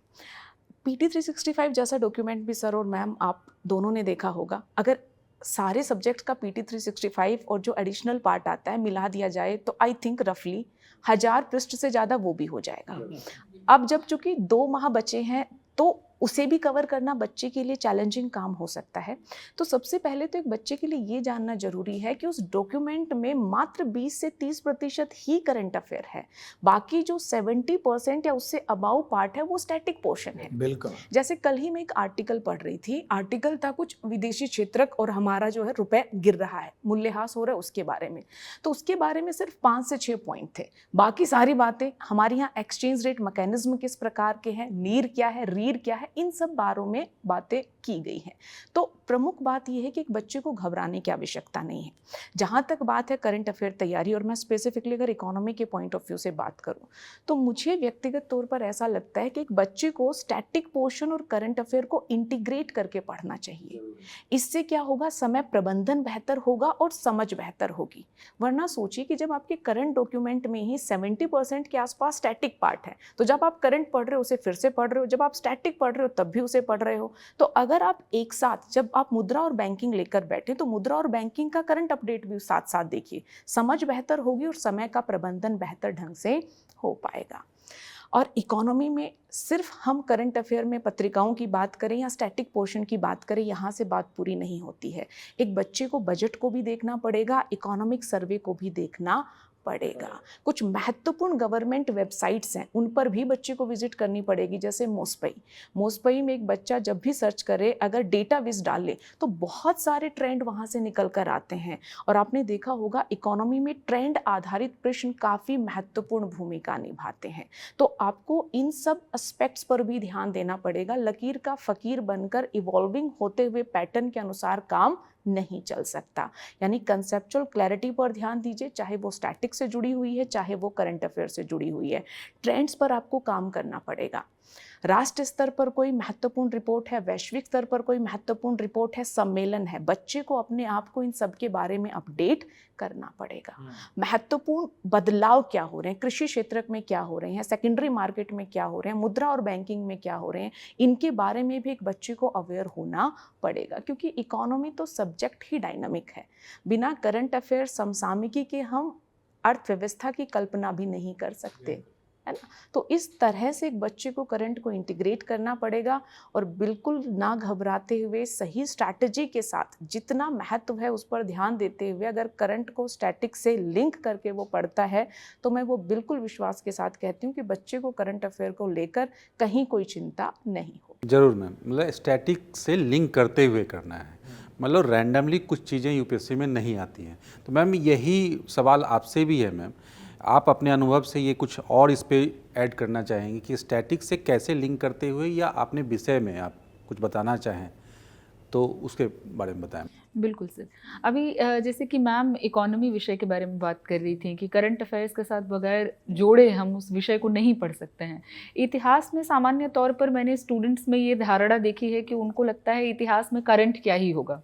PT 365 जैसा डॉक्यूमेंट भी सर और मैम आप दोनों ने देखा होगा, अगर सारे सब्जेक्ट का PT 365 और जो एडिशनल पार्ट आता है मिला दिया जाए तो आई थिंक रफली 1000 पृष्ठ से ज़्यादा वो भी हो जाएगा। अब जब चूंकि 2 माह बचे हैं तो उसे भी कवर करना बच्चे के लिए चैलेंजिंग काम हो सकता है। तो सबसे पहले तो एक बच्चे के लिए ये जानना जरूरी है कि उस डॉक्यूमेंट में मात्र 20 से 30% ही करंट अफेयर है, बाकी जो 70% या उससे अबाउ पार्ट है वो स्टैटिक पोर्शन है। बिल्कुल। जैसे कल ही मैं एक आर्टिकल पढ़ रही थी, आर्टिकल था कुछ विदेशी क्षेत्रक और हमारा जो है रुपए गिर रहा है, मूल्यह्रास हो रहा है उसके बारे में। तो उसके बारे में सिर्फ 5 से 6 पॉइंट थे, बाकी सारी बातें हमारे यहाँ एक्सचेंज रेट मैकेनिज्म किस प्रकार के हैं, नीर क्या है, रीर क्या है, इन सब बारों में बातें की गई हैं। तो प्रमुख बात यह है कि एक बच्चे को घबराने की आवश्यकता नहीं है। जहाँ तक बात है करंट अफेयर तैयारी, और मैं स्पेसिफिकली अगर इकोनॉमी के पॉइंट ऑफ व्यू से बात करूँ तो मुझे व्यक्तिगत तौर पर ऐसा लगता है कि एक बच्चे को स्टैटिक पोर्शन और करंट अफेयर को इंटीग्रेट करके पढ़ना चाहिए। इससे क्या होगा, समय प्रबंधन बेहतर होगा और समझ बेहतर होगी। वरना सोचिए कि जब आपके करंट डॉक्यूमेंट में ही 70% के आसपास स्टैटिक पार्ट है, तो जब आप करंट पढ़ रहे हो उसे फिर से पढ़ रहे हो, जब आप स्टैटिक पढ़ रहे हो तब भी उसे पढ़ रहे हो। तो अगर आप एक साथ जब आप मुद्रा और बैंकिंग लेकर बैठे तो मुद्रा और बैंकिंग का करंट अपडेट भी साथ साथ देखिए, समझ बेहतर होगी और समय का प्रबंधन बेहतर ढंग से हो पाएगा। और इकोनॉमी में सिर्फ हम करंट अफेयर में पत्रिकाओं की बात करें या स्टैटिक पोर्शन की बात करें, यहाँ से बात पूरी नहीं होती है। एक बच्चे को बजट को भी देखना पड़ेगा, इकोनॉमिक सर्वे को भी देखना पड़ेगा। कुछ महत्वपूर्ण गवर्नमेंट वेबसाइट्स हैं उन पर भी बच्चे को विजिट करनी पड़ेगी, जैसे मोस्पई में एक बच्चा जब भी सर्च करे, अगर डेटा विज डाले तो बहुत सारे ट्रेंड वहाँ से निकल कर आते हैं। और आपने देखा होगा इकोनॉमी में ट्रेंड आधारित प्रश्न काफ़ी महत्वपूर्ण भूमिका निभाते हैं। तो आपको इन सब एस्पेक्ट्स पर भी ध्यान देना पड़ेगा। लकीर का फ़कीर बनकर इवॉल्विंग होते हुए पैटर्न के अनुसार काम नहीं चल सकता। यानी कंसेप्चुअल क्लैरिटी पर ध्यान दीजिए, चाहे वो स्टैटिक से जुड़ी हुई है चाहे वो करंट अफेयर से जुड़ी हुई है। ट्रेंड्स पर आपको काम करना पड़ेगा। राष्ट्र स्तर पर कोई महत्वपूर्ण रिपोर्ट है, वैश्विक स्तर पर कोई महत्वपूर्ण रिपोर्ट है, सम्मेलन है, बच्चे को अपने आप को इन सब के बारे में अपडेट करना पड़ेगा। महत्वपूर्ण बदलाव क्या हो रहे हैं, कृषि क्षेत्र में क्या हो रहे हैं, सेकेंडरी मार्केट में क्या हो रहे हैं, मुद्रा और बैंकिंग में क्या हो रहे हैं, इनके बारे में भी एक बच्चे को अवेयर होना पड़ेगा। क्योंकि इकोनॉमी तो सब्जेक्ट ही डायनामिक है, बिना करंट अफेयर समसामयिकी के हम अर्थव्यवस्था की कल्पना भी नहीं कर सकते, है ना। तो इस तरह से एक बच्चे को करंट को इंटीग्रेट करना पड़ेगा और बिल्कुल ना घबराते हुए सही स्ट्रैटेजी के साथ जितना महत्व है उस पर ध्यान देते हुए अगर करंट को स्टैटिक से लिंक करके वो पढ़ता है तो मैं वो बिल्कुल विश्वास के साथ कहती हूँ कि बच्चे को करंट अफेयर को लेकर कहीं कोई चिंता नहीं हो। जरूर मैम, मतलब स्टैटिक से लिंक करते हुए करना है, मतलब रैंडमली कुछ चीज़ें यूपीएससी में नहीं आती हैं। तो मैम यही सवाल आपसे भी है मैम, आप अपने अनुभव से ये कुछ और इस पे ऐड करना चाहेंगे कि स्टैटिक से कैसे लिंक करते हुए, या आपने विषय में आप कुछ बताना चाहें तो उसके बारे में बताएं। बिल्कुल सर। अभी जैसे कि मैम इकोनॉमी विषय के बारे में बात कर रही थी कि करंट अफेयर्स के साथ बगैर जोड़े हम उस विषय को नहीं पढ़ सकते हैं। इतिहास में सामान्य तौर पर मैंने स्टूडेंट्स में ये धारणा देखी है कि उनको लगता है इतिहास में करंट क्या ही होगा।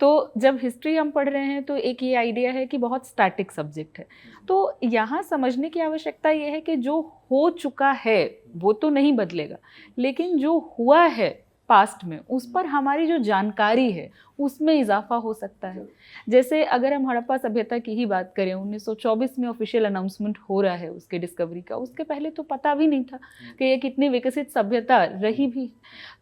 तो जब हिस्ट्री हम पढ़ रहे हैं तो एक ये आइडिया है कि बहुत स्टैटिक सब्जेक्ट है। तो यहाँ समझने की आवश्यकता ये है कि जो हो चुका है वो तो नहीं बदलेगा, लेकिन जो हुआ है पास्ट में उस पर हमारी जो जानकारी है उसमें इजाफा हो सकता है। जैसे अगर हम हड़प्पा सभ्यता की ही बात करें, 1924 में ऑफिशियल अनाउंसमेंट हो रहा है उसके डिस्कवरी का, उसके पहले तो पता भी नहीं था कि ये कितनी विकसित सभ्यता रही भी।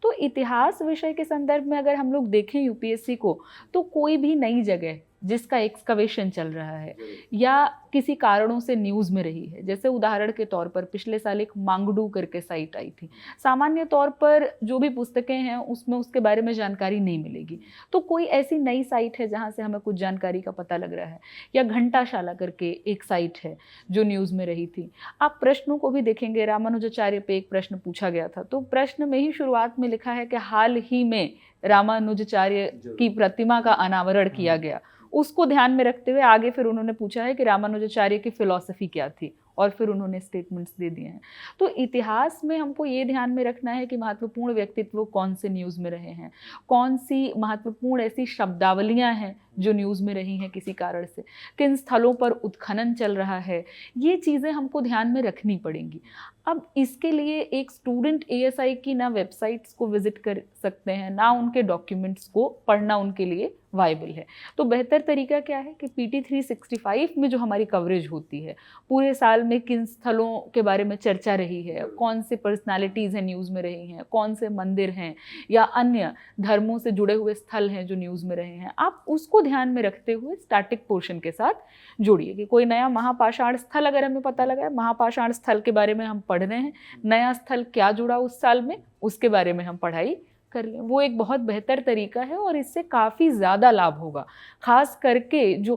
तो इतिहास विषय के संदर्भ में अगर हम लोग देखें यूपीएससी को, तो कोई भी नई जगह जिसका एक्सकवेशन चल रहा है या किसी कारणों से न्यूज़ में रही है, जैसे उदाहरण के तौर पर पिछले साल एक मांगडू करके साइट आई थी, सामान्य तौर पर जो भी पुस्तकें हैं उसमें उसके बारे में जानकारी नहीं मिलेगी। तो कोई ऐसी नई साइट है जहाँ से हमें कुछ जानकारी का पता लग रहा है, या घंटाशाला करके एक साइट है जो न्यूज़ में रही थी। आप प्रश्नों को भी देखेंगे, रामानुजाचार्य पे एक प्रश्न पूछा गया था, तो प्रश्न में ही शुरुआत में लिखा है कि हाल ही में रामानुजाचार्य की प्रतिमा का अनावरण किया गया। उसको ध्यान में रखते हुए आगे फिर उन्होंने पूछा है कि रामानुजाचार्य की फिलॉसफी क्या थी, और फिर उन्होंने स्टेटमेंट्स दे दिए हैं। तो इतिहास में हमको ये ध्यान में रखना है कि महत्वपूर्ण व्यक्तित्व कौन से न्यूज़ में रहे हैं, कौन सी महत्वपूर्ण ऐसी शब्दावलियां हैं जो न्यूज़ में रही हैं किसी कारण से, किन स्थलों पर उत्खनन चल रहा है, ये चीज़ें हमको ध्यान में रखनी पड़ेंगी। अब इसके लिए एक स्टूडेंट एएसआई की ना वेबसाइट्स को विजिट कर सकते हैं, ना उनके डॉक्यूमेंट्स को पढ़ना उनके लिए वायबल है। तो बेहतर तरीका क्या है कि पीटी 365 में जो हमारी कवरेज होती है, पूरे साल में किन स्थलों के बारे में चर्चा रही है, कौन से पर्सनालिटीज़ हैं न्यूज़ में रही हैं, कौन से मंदिर हैं या अन्य धर्मों से जुड़े हुए स्थल हैं जो न्यूज़ में रहे हैं, आप उसको ध्यान में रखते हुए स्टैटिक पोर्शन के साथ जोड़िए। कि कोई नया महापाषाण स्थल अगर हमें पता लगा है, महापाषाण स्थल के बारे में हम पढ़ रहे हैं, नया स्थल क्या जुड़ा उस साल में, उसके बारे में हम पढ़ाई कर लें। वो एक बहुत बेहतर तरीका है और इससे काफ़ी ज़्यादा लाभ होगा। खास करके जो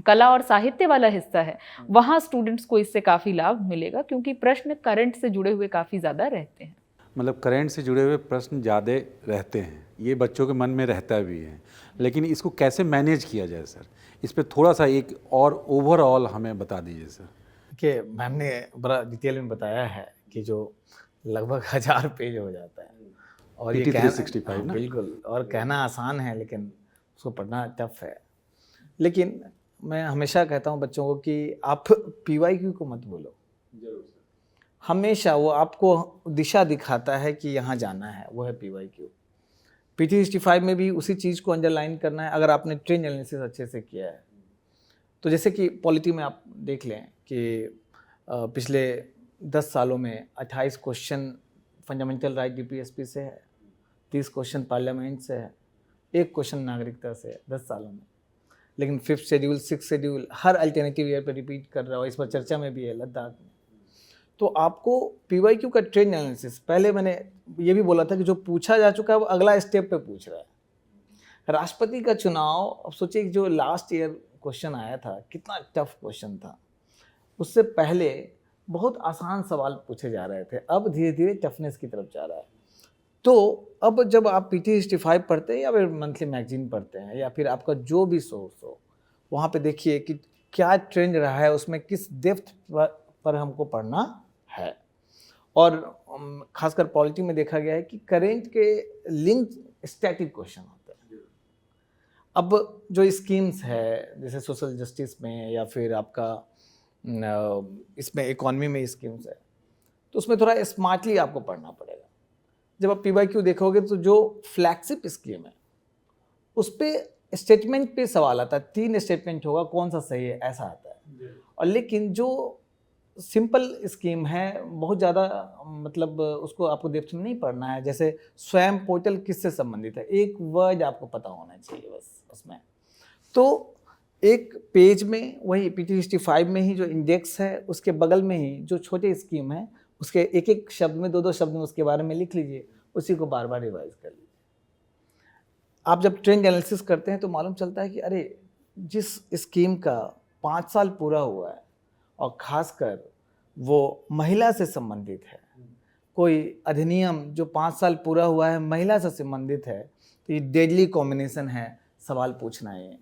कला और साहित्य वाला हिस्सा है, वहाँ स्टूडेंट्स को इससे काफ़ी लाभ मिलेगा, क्योंकि प्रश्न करंट से जुड़े हुए काफ़ी ज़्यादा रहते हैं। मतलब करंट से जुड़े हुए प्रश्न ज़्यादा रहते हैं, ये बच्चों के मन में रहता भी है, लेकिन इसको कैसे मैनेज किया जाए सर, इस पर थोड़ा सा एक और ओवरऑल हमें बता दीजिए सर। कि मैम ने बड़ा डिटेल में बताया है कि जो लगभग 1000 पेज हो जाता है और ये PT कहना 365 ना? बिल्कुल, और कहना आसान है लेकिन उसको पढ़ना टफ है। लेकिन मैं हमेशा कहता हूँ बच्चों को कि आप PYQ को मत बोलो, हमेशा वो आपको दिशा दिखाता है कि यहाँ जाना है, वो है PYQ। PT 65 में भी उसी चीज़ को अंडरलाइन करना है अगर आपने ट्रेंड एनालिसिस अच्छे से किया है। तो जैसे कि पॉलिटी में आप देख लें कि पिछले 10 सालों में 28 क्वेश्चन फंडामेंटल राइट DPSP से है, 30 क्वेश्चन पार्लियामेंट से है, 1 क्वेश्चन नागरिकता से है 10 सालों में। लेकिन 5th शेड्यूल, 6th शेड्यूल हर अल्टरनेटिव ईयर पर रिपीट कर रहा हो, इस पर चर्चा में भी है लद्दाख में। तो आपको PYQ का ट्रेंड एनालिसिस, पहले मैंने ये भी बोला था कि जो पूछा जा चुका है वो अगला स्टेप पे पूछ रहा है। राष्ट्रपति का चुनाव, अब सोचिए कि जो लास्ट ईयर क्वेश्चन आया था कितना टफ क्वेश्चन था, उससे पहले बहुत आसान सवाल पूछे जा रहे थे, अब धीरे धीरे टफनेस की तरफ जा रहा है। तो अब जब आप PT 65 पढ़ते हैं या फिर मंथली मैगजीन पढ़ते हैं या फिर आपका जो भी सोर्स हो, वहाँ पे देखिए कि क्या ट्रेंड रहा है, उसमें किस डेप्थ पर हमको पढ़ना है। और खासकर पॉलिटी में देखा गया है कि करेंट के लिंक स्टैटिक क्वेश्चन होते हैं। अब जो स्कीम्स है जैसे सोशल जस्टिस में या फिर आपका इसमें इकोनॉमी में स्कीम्स है, तो उसमें थोड़ा स्मार्टली आपको पढ़ना पड़ेगा। जब आप PYQ देखोगे तो जो फ्लैगशिप स्कीम है उस पर स्टेटमेंट पे सवाल आता है, 3 स्टेटमेंट होगा, कौन सा सही है, ऐसा आता है। और लेकिन जो सिंपल स्कीम है बहुत ज़्यादा मतलब उसको आपको डेप्थ में नहीं पढ़ना है। जैसे स्वयं पोर्टल किससे संबंधित है, एक वर्ड आपको पता होना चाहिए बस उसमें। तो एक पेज में वही PT 65 में ही जो इंडेक्स है उसके बगल में ही जो छोटे स्कीम है उसके एक एक शब्द में 2-2 शब्द में उसके बारे में लिख लीजिए, उसी को बार बार रिवाइज कर लीजिए। आप जब ट्रेंड एनालिसिस करते हैं तो मालूम चलता है कि अरे जिस स्कीम का 5 साल पूरा हुआ है और ख़ासकर वो महिला से संबंधित है, कोई अधिनियम जो 5 साल पूरा हुआ है महिला से संबंधित है, तो ये डेडली कॉम्बिनेशन है सवाल पूछना है।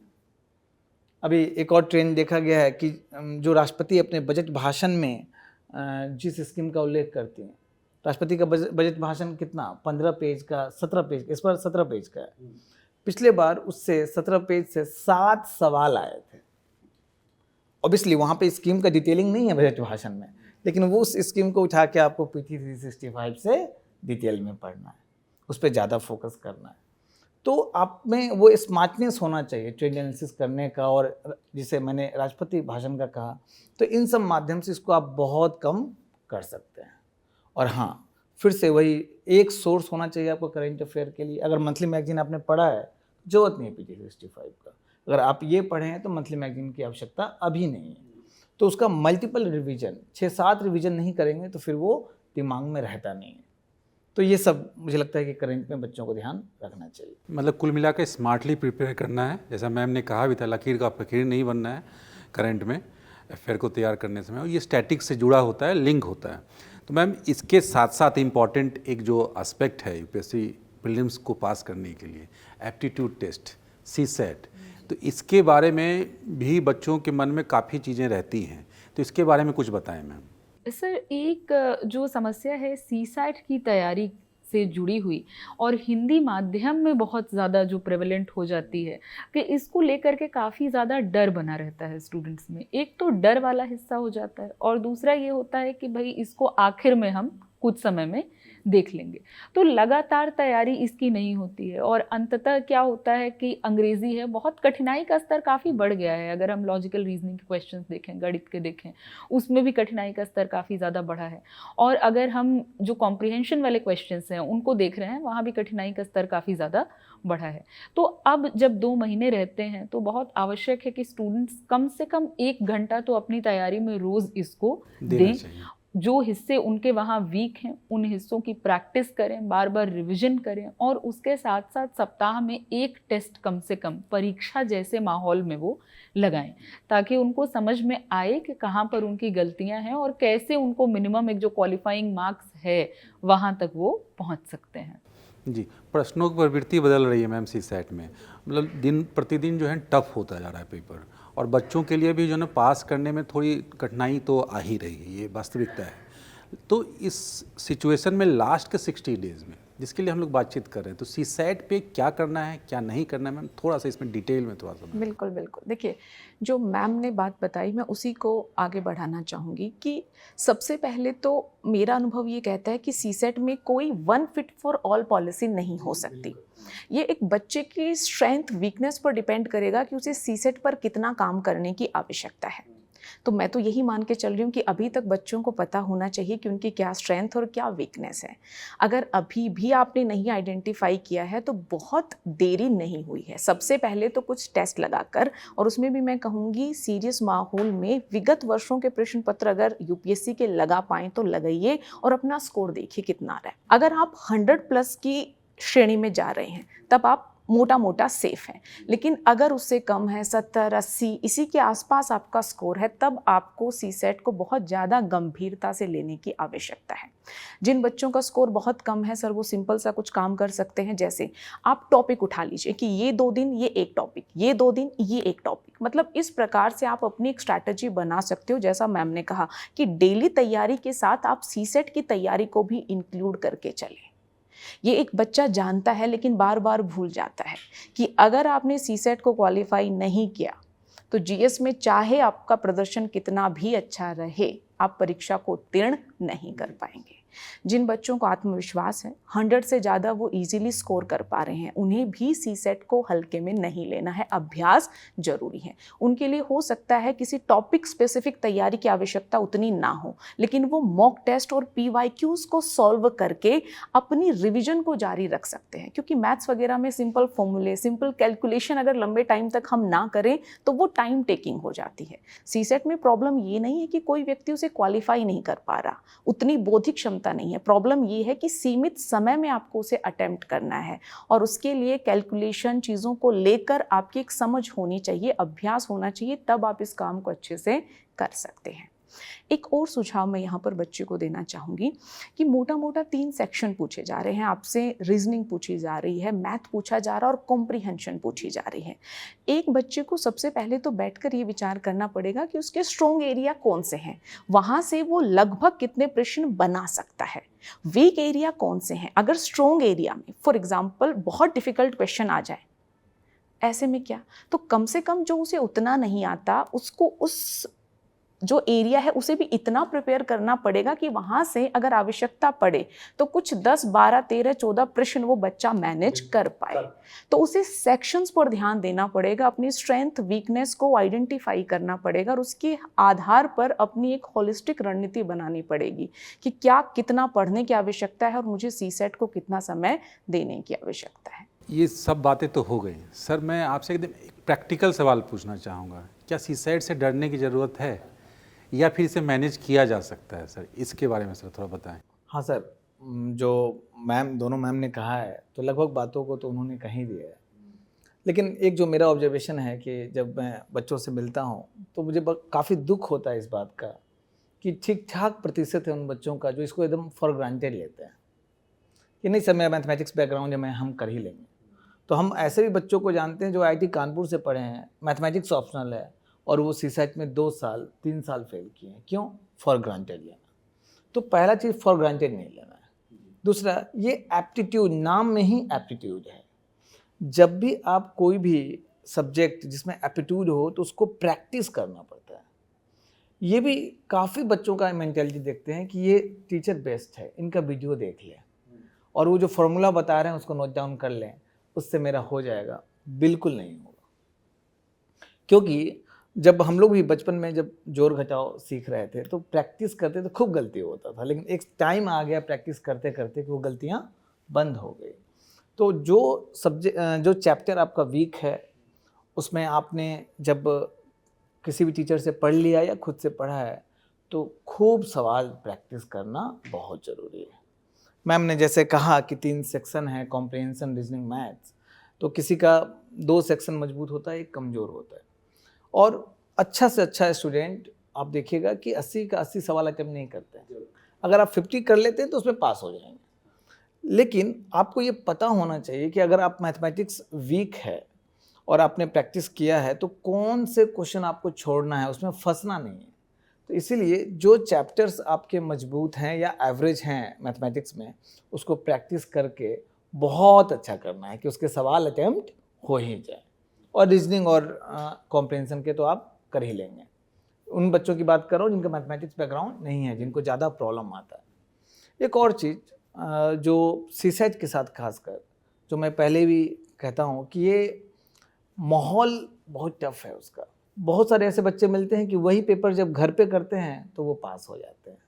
अभी एक और ट्रेंड देखा गया है कि जो राष्ट्रपति अपने बजट भाषण में जिस स्कीम का उल्लेख करती हैं, राष्ट्रपति का बजट भाषण कितना 15 पेज का 17 पेज, इस बार 17 पेज का है। पिछले बार उससे 17 पेज से 7 सवाल आए थे। ऑब्वियसली वहाँ पे स्कीम का डिटेलिंग नहीं है बजट भाषण में, लेकिन वो उस स्कीम को उठा के आपको PT 365 से डिटेल में पढ़ना है, उस पर ज़्यादा फोकस करना है। तो आप में वो स्मार्टनेस होना चाहिए ट्रेंड एनालिसिस करने का, और जिसे मैंने राष्ट्रपति भाषण का कहा, तो इन सब माध्यम से इसको आप बहुत कम कर सकते हैं। और हाँ, फिर से वही एक सोर्स होना चाहिए आपको करेंट अफेयर के लिए। अगर मंथली मैगजीन आपने पढ़ा है, जरूरत नहीं है PT 65 का। अगर आप ये पढ़े हैं तो मंथली मैगजीन की आवश्यकता अभी नहीं है। तो उसका मल्टीपल रिवीजन, 6-7 रिवीजन नहीं करेंगे तो फिर वो दिमाग में रहता नहीं है। तो ये सब मुझे लगता है कि करंट में बच्चों को ध्यान रखना चाहिए। मतलब कुल मिला के स्मार्टली प्रिपेयर करना है, जैसा मैम ने कहा भी था, लकीर का फकीर नहीं बनना है करंट में अफेयर को तैयार करने समय। और ये स्टैटिक से जुड़ा होता है, लिंक होता है। तो मैम इसके साथ साथ इम्पॉर्टेंट एक जो एस्पेक्ट है UPSC प्रीलिम्स को पास करने के लिए, एप्टीट्यूड टेस्ट CSAT, तो इसके बारे में भी बच्चों के मन में काफ़ी चीज़ें रहती हैं, तो इसके बारे में कुछ बताएं मैम। सर, एक जो समस्या है CSAT की तैयारी से जुड़ी हुई और हिंदी माध्यम में बहुत ज़्यादा जो प्रेवलेंट हो जाती है कि इसको लेकर के काफ़ी ज़्यादा डर बना रहता है स्टूडेंट्स में। एक तो डर वाला हिस्सा हो जाता है और दूसरा ये होता है कि भाई इसको आखिर में हम कुछ समय में देख लेंगे। तो लगातार तैयारी इसकी नहीं होती है और अंततः क्या होता है कि अंग्रेज़ी है, बहुत कठिनाई का स्तर काफ़ी बढ़ गया है। अगर हम लॉजिकल रीजनिंग के क्वेश्चंस देखें, गणित के देखें, उसमें भी कठिनाई का स्तर काफ़ी ज़्यादा बढ़ा है। और अगर हम जो कॉम्प्रिहेंशन वाले क्वेश्चंस हैं उनको देख रहे हैं, वहाँ भी कठिनाई का स्तर काफ़ी ज़्यादा बढ़ा है। तो अब जब 2 महीने रहते हैं तो बहुत आवश्यक है कि स्टूडेंट्स कम से कम 1 घंटा तो अपनी तैयारी में रोज़ इसको दें। जो हिस्से उनके वहाँ वीक हैं उन हिस्सों की प्रैक्टिस करें, बार बार रिवीजन करें और उसके साथ साथ सप्ताह में 1 टेस्ट कम से कम परीक्षा जैसे माहौल में वो लगाएं, ताकि उनको समझ में आए कि कहाँ पर उनकी गलतियाँ हैं और कैसे उनको मिनिमम एक जो क्वालिफाइंग मार्क्स है वहाँ तक वो पहुँच सकते हैं। जी, प्रश्नों की प्रवृत्ति बदल रही है मैम सीसैट में, मतलब दिन प्रतिदिन जो है टफ होता जा रहा है पेपर, और बच्चों के लिए भी जो है ना पास करने में थोड़ी कठिनाई तो आ ही रही है, ये वास्तविकता है। तो इस सिचुएशन में लास्ट के 60 डेज़ में जिसके लिए हम लोग बातचीत कर रहे हैं, तो सीसैट पे क्या करना है क्या नहीं करना है मैम, थोड़ा सा इसमें डिटेल में थोड़ा सा। बिल्कुल बिल्कुल, देखिए जो मैम ने बात बताई मैं उसी को आगे बढ़ाना चाहूँगी कि सबसे पहले तो मेरा अनुभव ये कहता है कि सीसेट में कोई one fit for all policy नहीं हो सकती। ये एक बच्चे की स्ट्रेंथ वीकनेस पर डिपेंड करेगा कि उसे सीसेट पर कितना काम करने की आवश्यकता है। तो मैं तो यही मान के चल रही हूँ कि अभी तक बच्चों को पता होना चाहिए कि उनकी क्या स्ट्रेंथ और क्या वीकनेस है। अगर अभी भी आपने नहीं आइडेंटिफाई किया है तो बहुत देरी नहीं हुई है। सबसे पहले तो कुछ टेस्ट लगाकर, और उसमें भी मैं कहूँगी सीरियस माहौल में विगत वर्षों के प्रश्न पत्र अगर यूपीएससी के लगा पाएँ तो लगाइए और अपना स्कोर देखिए कितना आ रहा है। अगर आप 100+ की श्रेणी में जा रहे हैं तब आप मोटा मोटा सेफ है, लेकिन अगर उससे कम है 70, 80 इसी के आसपास आपका स्कोर है, तब आपको सीसेट को बहुत ज़्यादा गंभीरता से लेने की आवश्यकता है। जिन बच्चों का स्कोर बहुत कम है सर, वो सिंपल सा कुछ काम कर सकते हैं, जैसे आप टॉपिक उठा लीजिए कि ये 2 दिन ये एक टॉपिक, ये 2 दिन ये एक टॉपिक। मतलब इस प्रकार से आप अपनी एक स्ट्रैटेजी बना सकते हो। जैसा मैम ने कहा कि डेली तैयारी के साथ आप सीसेट की तैयारी को भी इंक्लूड करके चलें। ये एक बच्चा जानता है लेकिन बार बार भूल जाता है कि अगर आपने सीसेट को क्वालिफाई नहीं किया तो जीएस में चाहे आपका प्रदर्शन कितना भी अच्छा रहे, आप परीक्षा को उत्तीर्ण नहीं कर पाएंगे। जिन बच्चों को आत्मविश्वास है, 100 से ज़्यादा वो इजीली स्कोर कर पा रहे हैं, उन्हें भी सीसेट को हल्के में नहीं लेना है। अभ्यास जरूरी है। उनके लिए हो सकता है किसी टॉपिक स्पेसिफिक तैयारी की आवश्यकता उतनी ना हो, लेकिन वो मॉक टेस्ट और पीवाईक्यूज को सॉल्व करके अपनी रिवीजन को जारी रख सकते हैं। क्योंकि मैथ्स वगैरह में सिंपल फॉर्मूले, सिंपल कैलकुलेशन अगर लंबे टाइम तक हम ना करें तो वो टाइम टेकिंग हो जाती है। सीसेट में प्रॉब्लम ये नहीं है कि कोई व्यक्ति उसे क्वालिफाई नहीं कर पा रहा, उतनी बौद्धिक क्षमता नहीं है। प्रॉब्लम ये है कि सीमित समय में आपको उसे अटेम्प्ट करना है और उसके लिए कैलकुलेशन चीज़ों को लेकर आपकी एक समझ होनी चाहिए, अभ्यास होना चाहिए, तब आप इस काम को अच्छे से कर सकते हैं। एक और सुझाव मैं यहाँ पर बच्चे को देना चाहूँगी कि मोटा मोटा 3 सेक्शन पूछे जा रहे हैं आपसे। रीजनिंग पूछी जा रही है, मैथ पूछा जा रहा है और कॉम्प्रिहेंशन पूछी जा रही है। एक बच्चे को सबसे पहले तो बैठकर ये विचार करना पड़ेगा कि उसके स्ट्रॉन्ग एरिया कौन से हैं, वहाँ से वो लगभग कितने प्रश्न बना सकता है, वीक एरिया कौन से हैं। अगर स्ट्रॉन्ग एरिया में फॉर एग्जाम्पल बहुत डिफिकल्ट क्वेश्चन आ जाए, ऐसे में क्या, तो कम से कम जो उसे उतना नहीं आता उसको उस जो एरिया है उसे भी इतना प्रिपेयर करना पड़ेगा कि वहाँ से अगर आवश्यकता पड़े तो कुछ 10, 12, 13, 14 प्रश्न वो बच्चा मैनेज कर पाए। तो उसे सेक्शंस पर ध्यान देना पड़ेगा, अपनी स्ट्रेंथ वीकनेस को आइडेंटिफाई करना पड़ेगा और उसके आधार पर अपनी एक होलिस्टिक रणनीति बनानी पड़ेगी कि क्या कितना पढ़ने की आवश्यकता है और मुझे सीसेट को कितना समय देने की आवश्यकता है। ये सब बातें तो हो गई सर, मैं आपसे एकदम प्रैक्टिकल सवाल पूछना चाहूँगा, क्या सीसेट से डरने की ज़रूरत है या फिर इसे मैनेज किया जा सकता है सर? इसके बारे में सर थोड़ा बताएं। हाँ सर, जो दोनों मैम ने कहा है तो लगभग बातों को तो उन्होंने कही दिया है, लेकिन एक जो मेरा ऑब्जर्वेशन है कि जब मैं बच्चों से मिलता हूँ तो मुझे काफ़ी दुख होता है इस बात का कि ठीक ठाक प्रतिशत है उन बच्चों का जो इसको एकदम फॉर ग्रांटेड लेते हैं कि नहीं सर मेरा मैथमेटिक्स बैकग्राउंड है, हम कर ही लेंगे। तो हम ऐसे भी बच्चों को जानते हैं जो IIT कानपुर से पढ़े हैं, मैथमेटिक्स ऑप्शनल है और वो सीसेट में 2 साल 3 साल फेल किए हैं। क्यों? फॉर ग्रांटेड लेना। तो पहला चीज़ फॉर ग्रांटेड नहीं लेना है। दूसरा, ये एप्टीट्यूड, नाम में ही एप्टीट्यूड है। जब भी आप कोई भी सब्जेक्ट जिसमें एप्टीट्यूड हो तो उसको प्रैक्टिस करना पड़ता है। ये भी काफ़ी बच्चों का मेंटेलिटी देखते हैं कि ये टीचर बेस्ट है, इनका वीडियो देख लें और वो जो फॉर्मूला बता रहे हैं उसको नोट डाउन कर लें, उससे मेरा हो जाएगा। बिल्कुल नहीं होगा, क्योंकि जब हम लोग भी बचपन में जब जोड़ घटाव सीख रहे थे तो प्रैक्टिस करते तो खूब गलती होता था, लेकिन एक टाइम आ गया प्रैक्टिस करते करते कि वो गलतियाँ बंद हो गई। तो जो चैप्टर आपका वीक है उसमें आपने जब किसी भी टीचर से पढ़ लिया या खुद से पढ़ा है तो खूब सवाल प्रैक्टिस करना बहुत ज़रूरी है। मैम ने जैसे कहा कि 3 सेक्शन है, कॉम्प्रिहेंशन, रीजनिंग, मैथ्स, तो किसी का 2 सेक्शन मजबूत होता है, एक कमज़ोर होता है। और अच्छा से अच्छा स्टूडेंट आप देखिएगा कि 80 का 80 सवाल अटेम्प्ट नहीं करते हैं। अगर आप 50 कर लेते हैं तो उसमें पास हो जाएंगे। लेकिन आपको ये पता होना चाहिए कि अगर आप मैथमेटिक्स वीक है और आपने प्रैक्टिस किया है तो कौन से क्वेश्चन आपको छोड़ना है, उसमें फंसना नहीं है। तो इसीलिए जो चैप्टर्स आपके मजबूत हैं या एवरेज हैं मैथमेटिक्स में, उसको प्रैक्टिस करके बहुत अच्छा करना है कि उसके सवाल अटेम्प्ट हो ही जाए। और रीजनिंग और कॉम्प्रिहेंशन के तो आप कर ही लेंगे। उन बच्चों की बात करो जिनका मैथमेटिक्स बैकग्राउंड नहीं है, जिनको ज़्यादा प्रॉब्लम आता है। एक और चीज़ जो सीसेट के साथ खासकर, जो मैं पहले भी कहता हूँ कि ये माहौल बहुत टफ है उसका। बहुत सारे ऐसे बच्चे मिलते हैं कि वही पेपर जब घर पे करते हैं तो वो पास हो जाते हैं,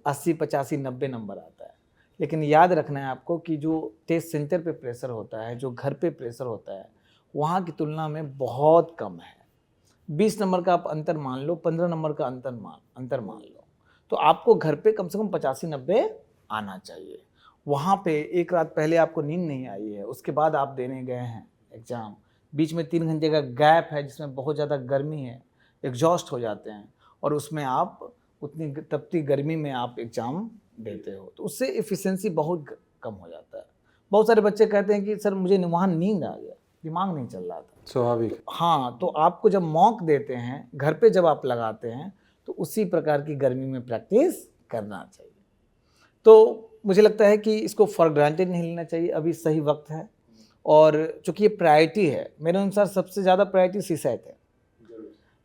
80, 85, 90 नंबर आता है। लेकिन याद रखना है आपको कि जो टेस्ट सेंटर पे प्रेशर होता है, जो घर पे प्रेशर होता है, वहाँ की तुलना में बहुत कम है। 20 नंबर का आप अंतर मान लो, 15 नंबर का अंतर मान लो, तो आपको घर पे कम से कम 85-90 आना चाहिए। वहाँ पे एक रात पहले आपको नींद नहीं आई है, उसके बाद आप देने गए हैं एग्ज़ाम, बीच में 3 घंटे का गैप है जिसमें बहुत ज़्यादा गर्मी है, एग्जॉस्ट हो जाते हैं और उसमें आप उतनी तपती गर्मी में आप एग्ज़ाम देते हो, तो उससे एफिशिएंसी बहुत कम हो जाता है। बहुत सारे बच्चे कहते हैं कि सर मुझे वहाँ नींद आ गया, दिमाग नहीं चल रहा था। स्वाभाविक। हाँ, तो आपको जब मॉक देते हैं, घर पे जब आप लगाते हैं, तो उसी प्रकार की गर्मी में प्रैक्टिस करना चाहिए। तो मुझे लगता है कि इसको फॉर ग्रांटेड नहीं लेना चाहिए, अभी सही वक्त है। और चूँकि ये प्रायोरिटी है, मेरे अनुसार सबसे ज़्यादा प्रायोरिटी सीसेट है,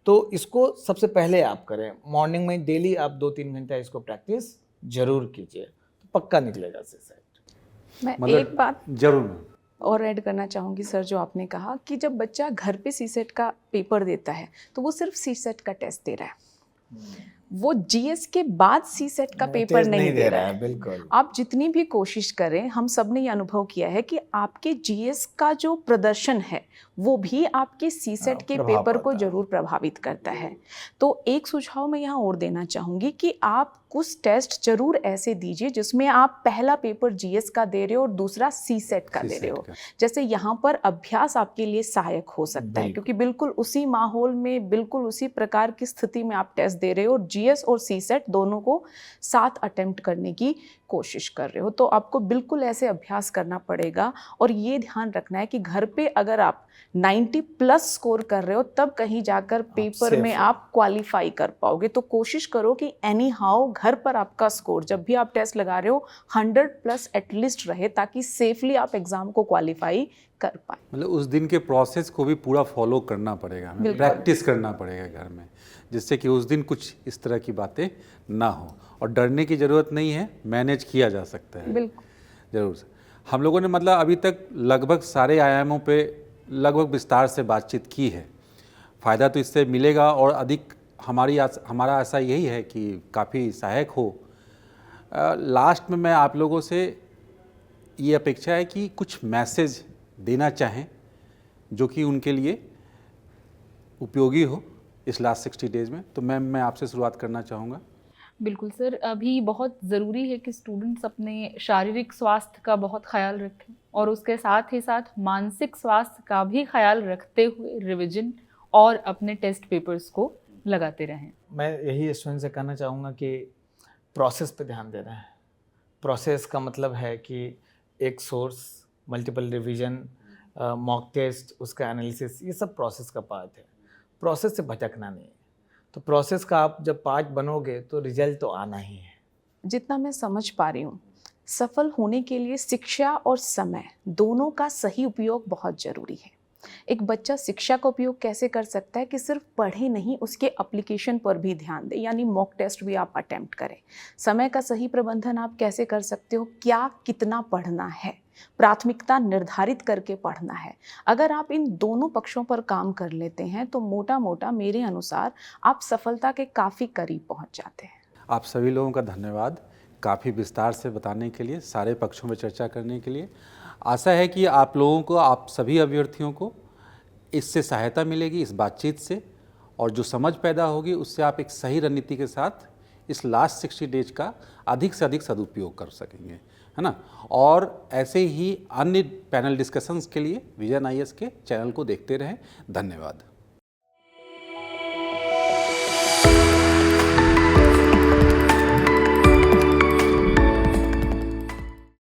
तो इसको सबसे पहले आप करें। मॉर्निंग में डेली आप 2-3 घंटा इसको प्रैक्टिस जरूर कीजिए, तो पक्का निकलेगा सीसेट। मैं मतलब एक बात जरूर और ऐड करना चाहूँगी सर, जो आपने कहा कि जब बच्चा घर पे सीसेट का पेपर देता है तो वो सिर्फ सीसेट का टेस्ट दे रहा है, वो जीएस के बाद सीसेट का पेपर नहीं दे रहा है। बिल्कुल। आप जितनी भी कोशिश करें, हम सब ने ये अनुभव किया है कि आपके जीएस का जो प्रदर्शन है वो भी आपके सीसेट के प्रभाव पेपर को पड़ता है। जरूर प्रभावित करता है। तो एक सुझाव मैं यहाँ और देना चाहूँगी कि आप कुछ टेस्ट जरूर ऐसे दीजिए जिसमें आप पहला पेपर जीएस का दे रहे हो और दूसरा सीसेट का दे रहे हो। जैसे यहाँ पर अभ्यास आपके लिए सहायक हो सकता है, क्योंकि बिल्कुल उसी माहौल में, बिल्कुल उसी प्रकार की स्थिति में आप टेस्ट दे रहे हो और जीएस और सीसेट दोनों को साथ अटेम्प्ट करने की कोशिश कर रहे हो। तो आपको बिल्कुल ऐसे अभ्यास करना पड़ेगा और ये ध्यान रखना है कि घर पे अगर आप 90+ स्कोर कर रहे हो तब कहीं जाकर पेपर में आप क्वालिफाई कर पाओगे। तो कोशिश करो कि एनी हाउ घर पर आपका स्कोर जब भी आप टेस्ट लगा रहे हो 100+ एटलीस्ट रहे, ताकि सेफली आप एग्जाम को क्वालिफाई कर पाए। मतलब उस दिन के प्रोसेस को भी पूरा फॉलो करना पड़ेगा, हमें प्रैक्टिस करना पड़ेगा घर में, जिससे कि उस दिन कुछ इस तरह की बातें ना हो। और डरने की ज़रूरत नहीं है, मैनेज किया जा सकता है। बिल्कुल ज़रूर सर। हम लोगों ने मतलब अभी तक लगभग सारे आयामों पे लगभग विस्तार से बातचीत की है। फ़ायदा तो इससे मिलेगा और अधिक हमारा आशा यही है कि काफ़ी सहायक हो। लास्ट में मैं आप लोगों से ये अपेक्षा है कि कुछ मैसेज देना चाहें जो कि उनके लिए उपयोगी हो इस लास्ट 60 डेज़ में। तो मैम, मैं आपसे शुरुआत करना चाहूँगा। बिल्कुल सर, अभी बहुत ज़रूरी है कि स्टूडेंट्स अपने शारीरिक स्वास्थ्य का बहुत ख्याल रखें और उसके साथ ही साथ मानसिक स्वास्थ्य का भी ख्याल रखते हुए रिवीजन और अपने टेस्ट पेपर्स को लगाते रहें। मैं यही स्टूडेंट से कहना चाहूँगा कि प्रोसेस पे ध्यान देना है। प्रोसेस का मतलब है कि एक source, multiple revision, mock test, उसका एनालिसिस, ये सब प्रोसेस का पार्ट है। प्रोसेस से भटकना नहीं है। तो प्रोसेस का आप जब पार्ट बनोगे तो रिजल्ट तो आना ही है। जितना मैं समझ पा रही हूँ, सफल होने के लिए शिक्षा और समय दोनों का सही उपयोग बहुत जरूरी है। एक बच्चा शिक्षा का उपयोग कैसे कर सकता है कि सिर्फ पढ़े नहीं, उसके एप्लीकेशन पर भी ध्यान दे, यानी मॉक टेस्ट भी आप अटेम्प्ट करें। समय का सही प्रबंधन आप कैसे कर सकते हो, क्या कितना पढ़ना है, प्राथमिकता निर्धारित करके पढ़ना है। अगर आप इन दोनों पक्षों पर काम कर लेते हैं तो मोटा मोटा मेरे अनुसार आप सफलता के काफ़ी करीब पहुंच जाते हैं। आप सभी लोगों का धन्यवाद काफ़ी विस्तार से बताने के लिए, सारे पक्षों में चर्चा करने के लिए। आशा है कि आप लोगों को, आप सभी अभ्यर्थियों को इससे सहायता मिलेगी, इस बातचीत से, और जो समझ पैदा होगी उससे आप एक सही रणनीति के साथ इस लास्ट 60 डेज का अधिक से अधिक सदुपयोग कर सकेंगे, है ना। और ऐसे ही अन्य पैनल डिस्कशंस के लिए विजन IAS के चैनल को देखते रहें। धन्यवाद।